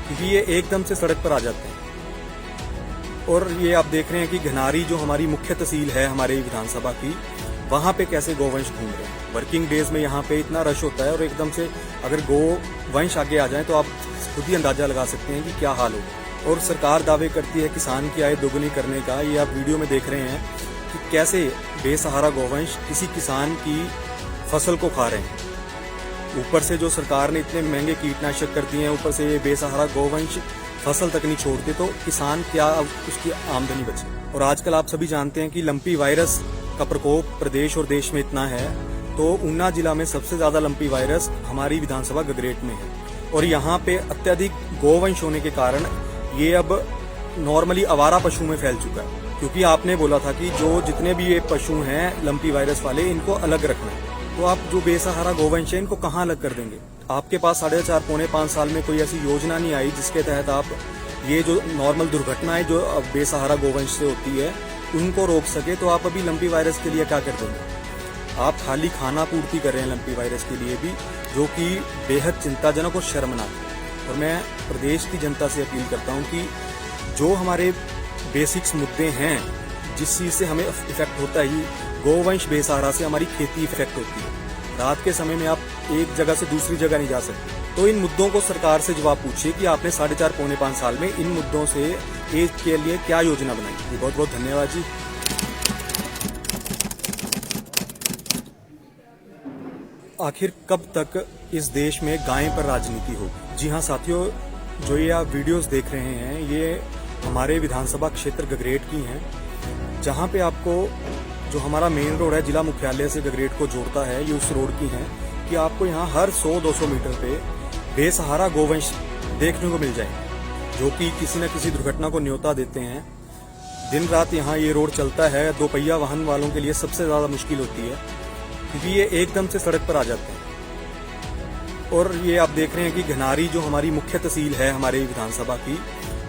क्योंकि ये एकदम से सड़क पर आ जाते हैं। और ये आप देख रहे हैं कि घनारी जो हमारी मुख्य तहसील है हमारे विधानसभा की, वहाँ पे कैसे गोवंश घूम रहे हैं। वर्किंग डेज में यहाँ पे इतना रश होता है और एकदम से अगर गोवंश आगे आ जाए तो आप खुद ही अंदाजा लगा सकते हैं कि क्या हाल होगा। और सरकार दावे करती है किसान की आय दोगुनी करने का। ये आप वीडियो में देख रहे हैं कि कैसे बेसहारा गोवंश किसी किसान की फसल को खा रहे हैं। ऊपर से जो सरकार ने इतने महंगे कीटनाशक कर दिए हैं, ऊपर से ये बेसहारा गोवंश फसल तक नहीं छोड़ते, तो किसान क्या उसकी आमदनी बचे। और आजकल आप सभी जानते हैं कि लंपी वायरस का प्रकोप प्रदेश और देश में इतना है, तो ऊना जिला में सबसे ज्यादा लंपी वायरस हमारी विधानसभा गगरेट में है। और यहाँ पे अत्यधिक गोवंश होने के कारण ये अब नॉर्मली आवारा पशु में फैल चुका है, क्योंकि आपने बोला था कि जो जितने भी ये पशु हैं लंपी वायरस वाले, इनको अलग रखना है। तो आप जो बेसहारा गोवंश है इनको कहाँ अलग कर देंगे? आपके पास 4.5 पौने 5 साल में कोई ऐसी योजना नहीं आई जिसके तहत आप ये जो नॉर्मल दुर्घटनाएं जो बेसहारा गोवंश से होती है उनको रोक सके। तो आप अभी लंपी वायरस के लिए क्या कर देंगे? आप खाली खाना पूर्ति कर रहे हैं लंपी वायरस के लिए भी, जो कि बेहद चिंताजनक और शर्मनाक है। और मैं प्रदेश की जनता से अपील करता हूं कि जो हमारे बेसिक्स मुद्दे हैं, जिस चीज से हमें इफेक्ट होता है, गोवंश बेसहारा से हमारी खेती इफेक्ट होती है। रात के समय में आप एक जगह से दूसरी जगह नहीं जा सकते। तो इन मुद्दों को सरकार से जवाब पूछिए कि आपने 4.5 पौने 5 साल में इन मुद्दों से एज के लिए क्या योजना बनाई। जी बहुत बहुत धन्यवाद जी। आखिर कब तक इस देश में गाय पर राजनीति होगी? जी हाँ साथियों, जो ये आप वीडियोस देख रहे हैं, ये हमारे विधानसभा क्षेत्र गगरेट की हैं, जहाँ पे आपको जो हमारा मेन रोड है जिला मुख्यालय से गगरेट को जोड़ता है, ये उस रोड की है कि आपको यहाँ हर 100-200 मीटर पे बेसहारा गोवंश देखने को मिल जाएंगे, जो कि किसी न किसी दुर्घटना को न्योता देते हैं। दिन रात यहाँ ये रोड चलता है, 2 पहिया वाहन वालों के लिए सबसे ज्यादा मुश्किल होती है, क्योंकि ये एकदम से सड़क पर आ जाते हैं। और ये आप देख रहे हैं कि घनारी जो हमारी मुख्य तहसील है हमारे विधानसभा की,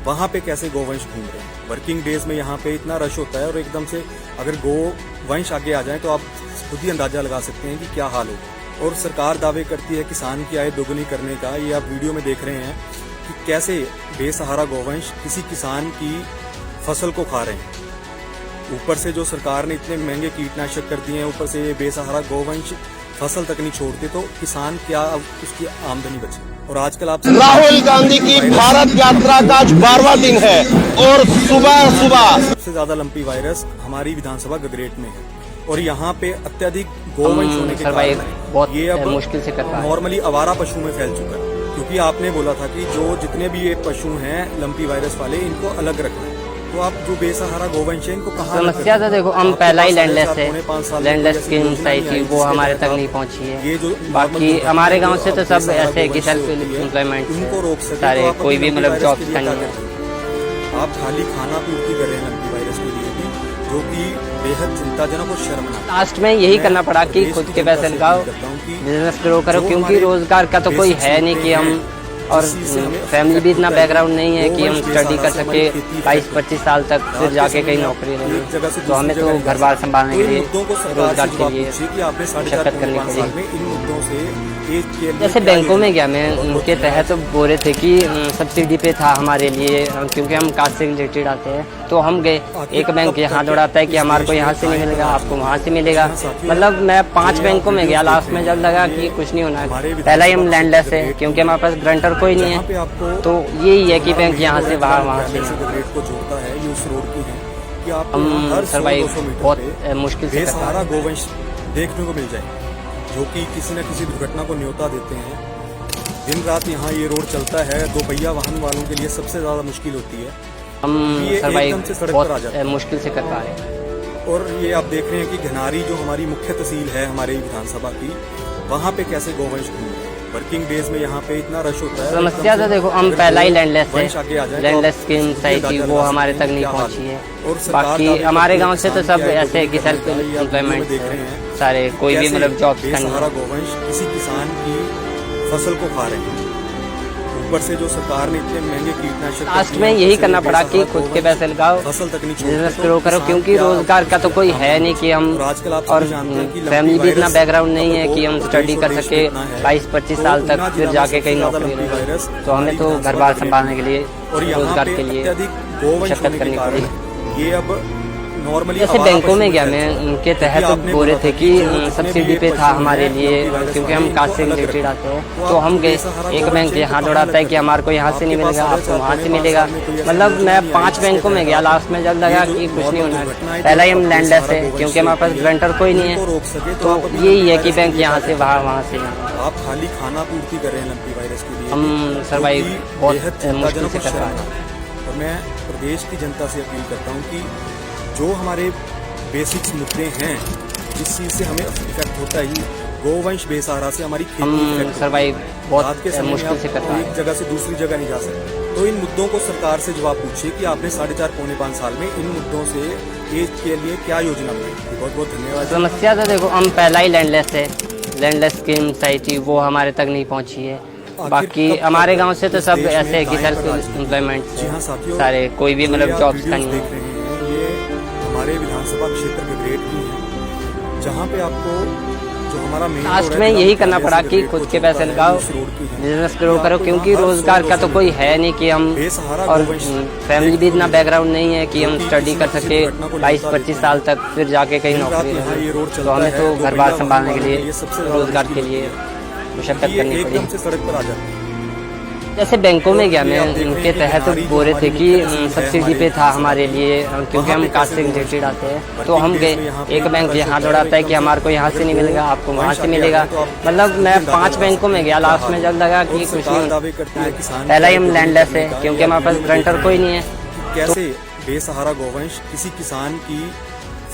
वहां पे कैसे गोवंश घूम रहे हैं। वर्किंग डेज में यहाँ पे इतना रश होता है, और एकदम से अगर गोवंश आगे आ जाए तो आप खुद ही अंदाजा लगा सकते हैं कि क्या हाल होगा। और सरकार दावे करती है किसान की आय दोगुनी करने का। ये आप वीडियो में देख रहे हैं कि कैसे बेसहारा गोवंश किसी किसान की फसल को खा रहे हैं। ऊपर से जो सरकार ने इतने महंगे कीटनाशक कर दिए हैं, ऊपर से ये बेसहारा गोवंश फसल तक नहीं छोड़ते, तो किसान क्या अब उसकी आमदनी बचे। और आजकल आप राहुल गांधी की भारत यात्रा का आज 12वां दिन है, और सुबह सुबह सबसे ज्यादा लंपी वायरस हमारी विधानसभा गगरेट में है। और यहाँ पे अत्यधिक गोवंश होने के कारण ये अब मुश्किल से कर नॉर्मली आवारा पशु में फैल चुका है। क्योंकि आपने बोला था कि जो जितने भी ये पशु हैं लंपी वायरस वाले, इनको अलग रखना है। तो आप जो बेसहारा गोवंश है, इनको कहाँ समस्या तो देखो, हम पहला ही लैंडलेस स्कीम आई थी, वो हमारे तक नहीं पहुंची है। ये जो बाकी हमारे गांव से तो सब ऐसे कि सेल्फ एम्प्लॉयमेंट उनको रोक सके, सारे तो कोई भी मतलब जॉब करनी है। आप खाली खाना पूर्ति कर रहे हैं लंपी वायरस के लिए भी, जो कि बेहद चिंताजनक और शर्मनाक। लास्ट में यही करना पड़ा कि खुद के पैसे लगाओ, बिजनेस ग्रो करो, क्योंकि रोजगार का तो कोई है नहीं कि हम, और फैमिली भी इतना बैकग्राउंड नहीं है कि हम स्टडी कर सके 22-25 साल तक, फिर जाके कहीं नौकरी लेंगे। तो हमें तो घर बार संभालने के लिए, रोजगार के लिए मशक्कत करनी पड़ेगी। जैसे बैंकों में गया मैं, उनके तहत तो बोल रहे थे कि सब्सिडी पे था हमारे लिए, क्योंकि हम कास्ट से रिलेटेड आते हैं। तो हम गए, एक बैंक यहाँ दौड़ाता है कि हमारे को यहाँ से नहीं मिलेगा, आपको वहाँ से मिलेगा। मतलब मैं 5 बैंकों में गया, लास्ट में जब लगा कि कुछ नहीं होना है, पहला ही हम लैंडलेस है, क्योंकि हमारे पास ग्रंटर कोई नहीं है। तो यही है कि बैंक यहाँ से बाहर, वहाँ से हम सर्वाइव बहुत मुश्किल से बेसहारा गोवंश देखने को मिल जाए, जो कि किसी न किसी दुर्घटना को न्योता देते हैं। दिन रात यहाँ ये रोड चलता है, 2 पहिया वाहन वालों के लिए सबसे ज्यादा मुश्किल होती है। हम एकदम से सड़क पर आ जाते हैं, मुश्किल से कर पा रहे हैं। और ये आप देख रहे हैं कि घनारी जो हमारी मुख्य तहसील है हमारे विधानसभा की, वहाँ पे कैसे गोवंश घूम रहे हैं। वर्किंग डेज में यहाँ पे इतना रश होता है। समस्या तो देखो, हम पहला ही लैंडलेस स्कीम आई थी, वो हमारे तक नहीं पहुंची है। बाकी हमारे गांव से तो सब ऐसे कि सेल्फ एम्प्लॉयमेंट सारे, कोई भी मतलब जॉब करनी है। गोवंश किसी किसान की फसल को खा रहे हैं। ऊपर से जो सरकार ने इतने महंगे कीटनाशक, लास्ट में यही करना पड़ा कि खुद के पैसे लगाओ, फसल तक नहीं बिजनेस ग्रो करो, क्योंकि रोजगार का तो कोई है नहीं कि हम, और फैमिली भी इतना बैकग्राउंड नहीं है कि हम स्टडी कर सके 22-25 साल तक, फिर जाके कहीं नौकरी लेंगे। तो हमें तो घर बार संभालने के लिए, रोजगार के लिए मशक्कत करनी पड़ेगी। ये अब नॉर्मली जैसे बैंकों में गया मैं, उनके तहत तो बोल रहे थे कि सब्सिडी पे था हमारे लिए, क्योंकि हम कास्ट से रिलेटेड आते हैं। तो हम गए, एक बैंक यहाँ दौड़ाता है कि हमारे को यहाँ से नहीं मिलेगा, आपको वहाँ से मिलेगा। मतलब मैं 5 बैंकों में गया, लास्ट में जब लगा कि कुछ नहीं होना है, पहला ही हम लैंडलेस है, क्योंकि हमारे पास ग्रंटर कोई नहीं है। तो यही है कि बैंक यहाँ से बाहर, वहाँ से आप खाली खाना पूर्ति कर रहे हैं लंपी वायरस के लिए, हम सर्वाइव बहुत मुश्किल से कर रहे हैं। और मैं प्रदेश की जनता से अपील करता हूँ कि जो हमारे बेसिक्स मुद्दे हैं, जिस चीज से हमें इफेक्ट होता है, गोवंश बेसहारा से हमारी खेती सर्वाइव बहुत मुश्किल से कर रहे हैं। एक जगह से दूसरी जगह नहीं जा सकते। तो इन मुद्दों को सरकार से जवाब पूछिए कि आपने 4.5 पौने 5 साल में इन मुद्दों से एज के लिए क्या योजना बनाई। बहुत बहुत धन्यवाद। समस्या तो देखो, हम पहला ही लैंडलेस स्कीम आई थी, वो हमारे तक नहीं पहुंची है। बाकी हमारे गांव से तो सब ऐसे कि सेल्फ एम्प्लॉयमेंट सारे, कोई भी मतलब जॉब करनी है। हमारे विधानसभा क्षेत्र गगरेट की हैं, जहाँ पे आपको जो हमारा मेन लास्ट में यही करना पड़ा कि खुद के पैसे लगाओ, बिजनेस ग्रो करो, क्योंकि रोजगार का तो कोई है नहीं कि हम, और फैमिली भी इतना बैकग्राउंड नहीं है कि हम स्टडी कर सके 22-25 साल तक फिर जाके कहीं नौकरी लगे। तो हमें तो घर बार संभालने के लिए, रोजगार के लिए मशक्कत करनी पड़ी। एकदम से सड़क पर आ जाते हैं। जैसे बैंकों में गया मैं, उनके तहत बोल रहे थे कि सब्सिडी पे था हमारे लिए, क्योंकि हम कास्ट से रिलेटेड आते हैं। तो हम गए, एक बैंक यहाँ दौड़ाता है कि हमारे को यहाँ से नहीं मिलेगा, आपको वहाँ से मिलेगा। मतलब मैं 5 बैंकों में गया, लास्ट में जब लगा कि कुछ नहीं, पहला ही हम लैंडलेस है क्योंकि हमारे पास ग्रंटर कोई नहीं है। कैसे बेसहारा गौवंश किसी किसान की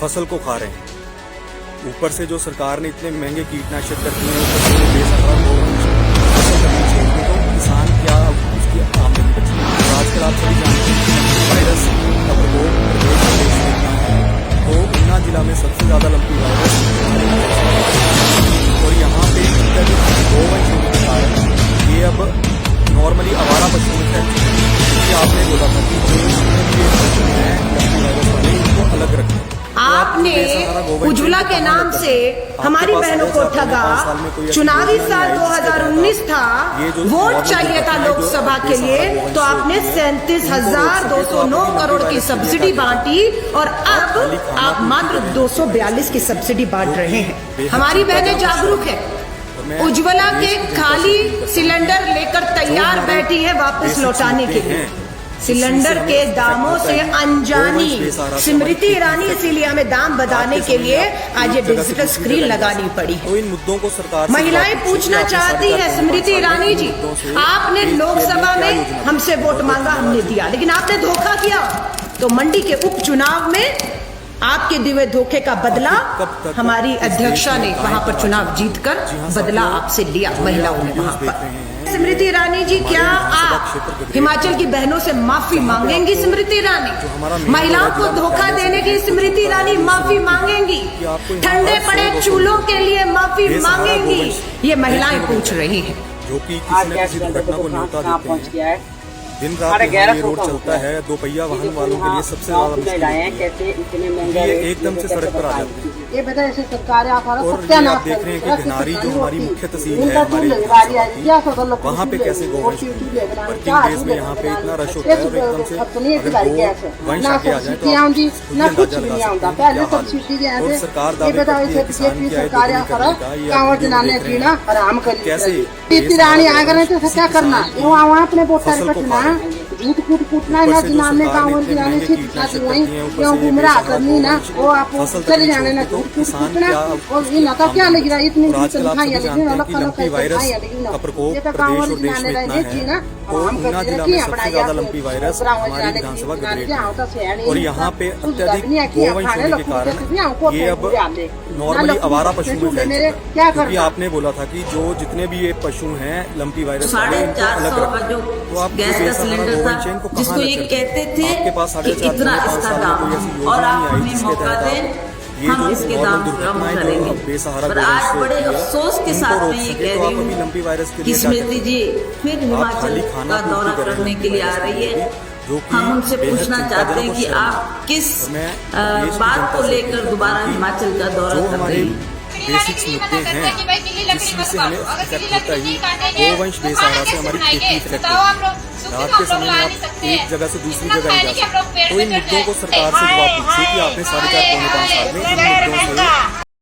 फसल को खा रहे हैं, ऊपर से जो सरकार ने इतने महंगे कीटनाशक कर दिए हैं, ऊपर से बेसहारा गौवंश फसल करनी चाहिए, तो किसान क्या उसकी आमदनी बची। तो आजकल आप सभी जानते हैं कि वायरस का प्रकोप प्रदेश में इतना है, तो ऊना जिला में सबसे ज्यादा लंपी वायरस, और यहाँ पे गौवंश होने के कारण ये अब नॉर्मली आवारा पशुओं में फैलती है। क्योंकि आपने बोला था कि जो पशु हैं लंपी वायरस वाले, उनको अलग रखें। आपने उज्ज्वला के नाम से हमारी बहनों को ठगा। चुनावी साल 2019 था, वोट चाहिए था लोकसभा के लिए, तो आपने 37,209 करोड़ की सब्सिडी बांटी और अब आप मात्र 242 की सब्सिडी बांट रहे हैं। हमारी बहनें जागरूक है, उज्ज्वला के खाली सिलेंडर लेकर तैयार बैठी है वापस लौटाने के लिए। सिलेंडर के दामों से अनजानी स्मृति ईरानी, इसीलिए हमें दाम बताने के लिए आज ये डिजिटल स्क्रीन लगानी पड़ी है। तो इन मुद्दों को सरकार महिलाएं पूछना चाहती हैं, स्मृति ईरानी जी, आपने लोकसभा में हमसे वोट मांगा, हमने दिया, लेकिन आपने धोखा किया। तो मंडी के उपचुनाव में आपके दिए धोखे का बदला हमारी अध्यक्षा ने वहां पर चुनाव जीतकर बदला आपसे लिया, महिलाओं ने वहां पर। स्मृति ईरानी जी, क्या आप हिमाचल की बहनों से माफी मांगेंगी? स्मृति ईरानी, महिलाओं को धोखा देने की स्मृति ईरानी माफी मांगेंगी? ठंडे पड़े चूल्हों के लिए माफी मांगेंगी? ये महिलाएं पूछ रही हैं। जो कि किसी न किसी दुर्घटना को न्योता देते हैं। दिन रात ये रोड चलता है, 2 पहिया वाहन वालों के लिए सबसे ज्यादा मुश्किल है। ये एकदम से सड़क पर आ जाते हैं। और ये आप देख रहे हैं कि घनारी जो हमारी मुख्य तहसील है हमारी, वहाँ पे कैसे गौवंश वर्किंग डेज में यहाँ पे इतना रश होता है, और एकदम से अगर गौवंश आके आ जाए तो अंदाजा लगा सकते हैं। और सरकार दावे करती है किसान की आय दोगुनी करने का, ये आप कैसे क्या करना अपने वोटर कटना झूठ कूट कूटना ना जनाने कांवर गिराने से वही क्यों गुमराह करनी ना, वो आप चले जाने ना झूठ कूट कूटना। और ये ना तो क्या लग रहा है इतनी तनख्वाहियां लगी ना, अलग अलग तनख्वाहियां लगी ना, ये तो कांवर गिराने रहे थी ना। हम ऊना जिला में सबसे ज्यादा लंपी वायरस हमारी विधानसभा गगरेट है, और यहाँ पे अत्यधिक गौवंश होने के कारण ये अब नॉर्मली आवारा पशु में फैलता है। क्योंकि आपने बोला था कि जो जितने भी ये पशु हैं लंपी वायरस वाले, इनको अलग रखें। तो आप जिसको ये कहते थे कि इतना इसका दाम, और आप हमें मौका दें, हम इसके दाम कम करेंगे। पर आज बड़े अफसोस के साथ मैं ये कह रही हूँ कि स्मृति जी फिर हिमाचल का दौरा करने के लिए आ रही है। हम उनसे पूछना चाहते हैं कि आप किस बात को लेकर दोबारा हिमाचल का दौरा कर रही हैं? बेसिक्स मुद्दे हैं जिस चीज से हमें इफेक्ट होता है। गौवंश बेसहारा से हमारी खेती इफेक्ट होती है। रात के समय में आप एक जगह से दूसरी जगह नहीं जा सकते। तो इन मुद्दों को सरकार से जवाब पूछिए कि आपने 4.5 पौने 5 साल में इन मुद्दों से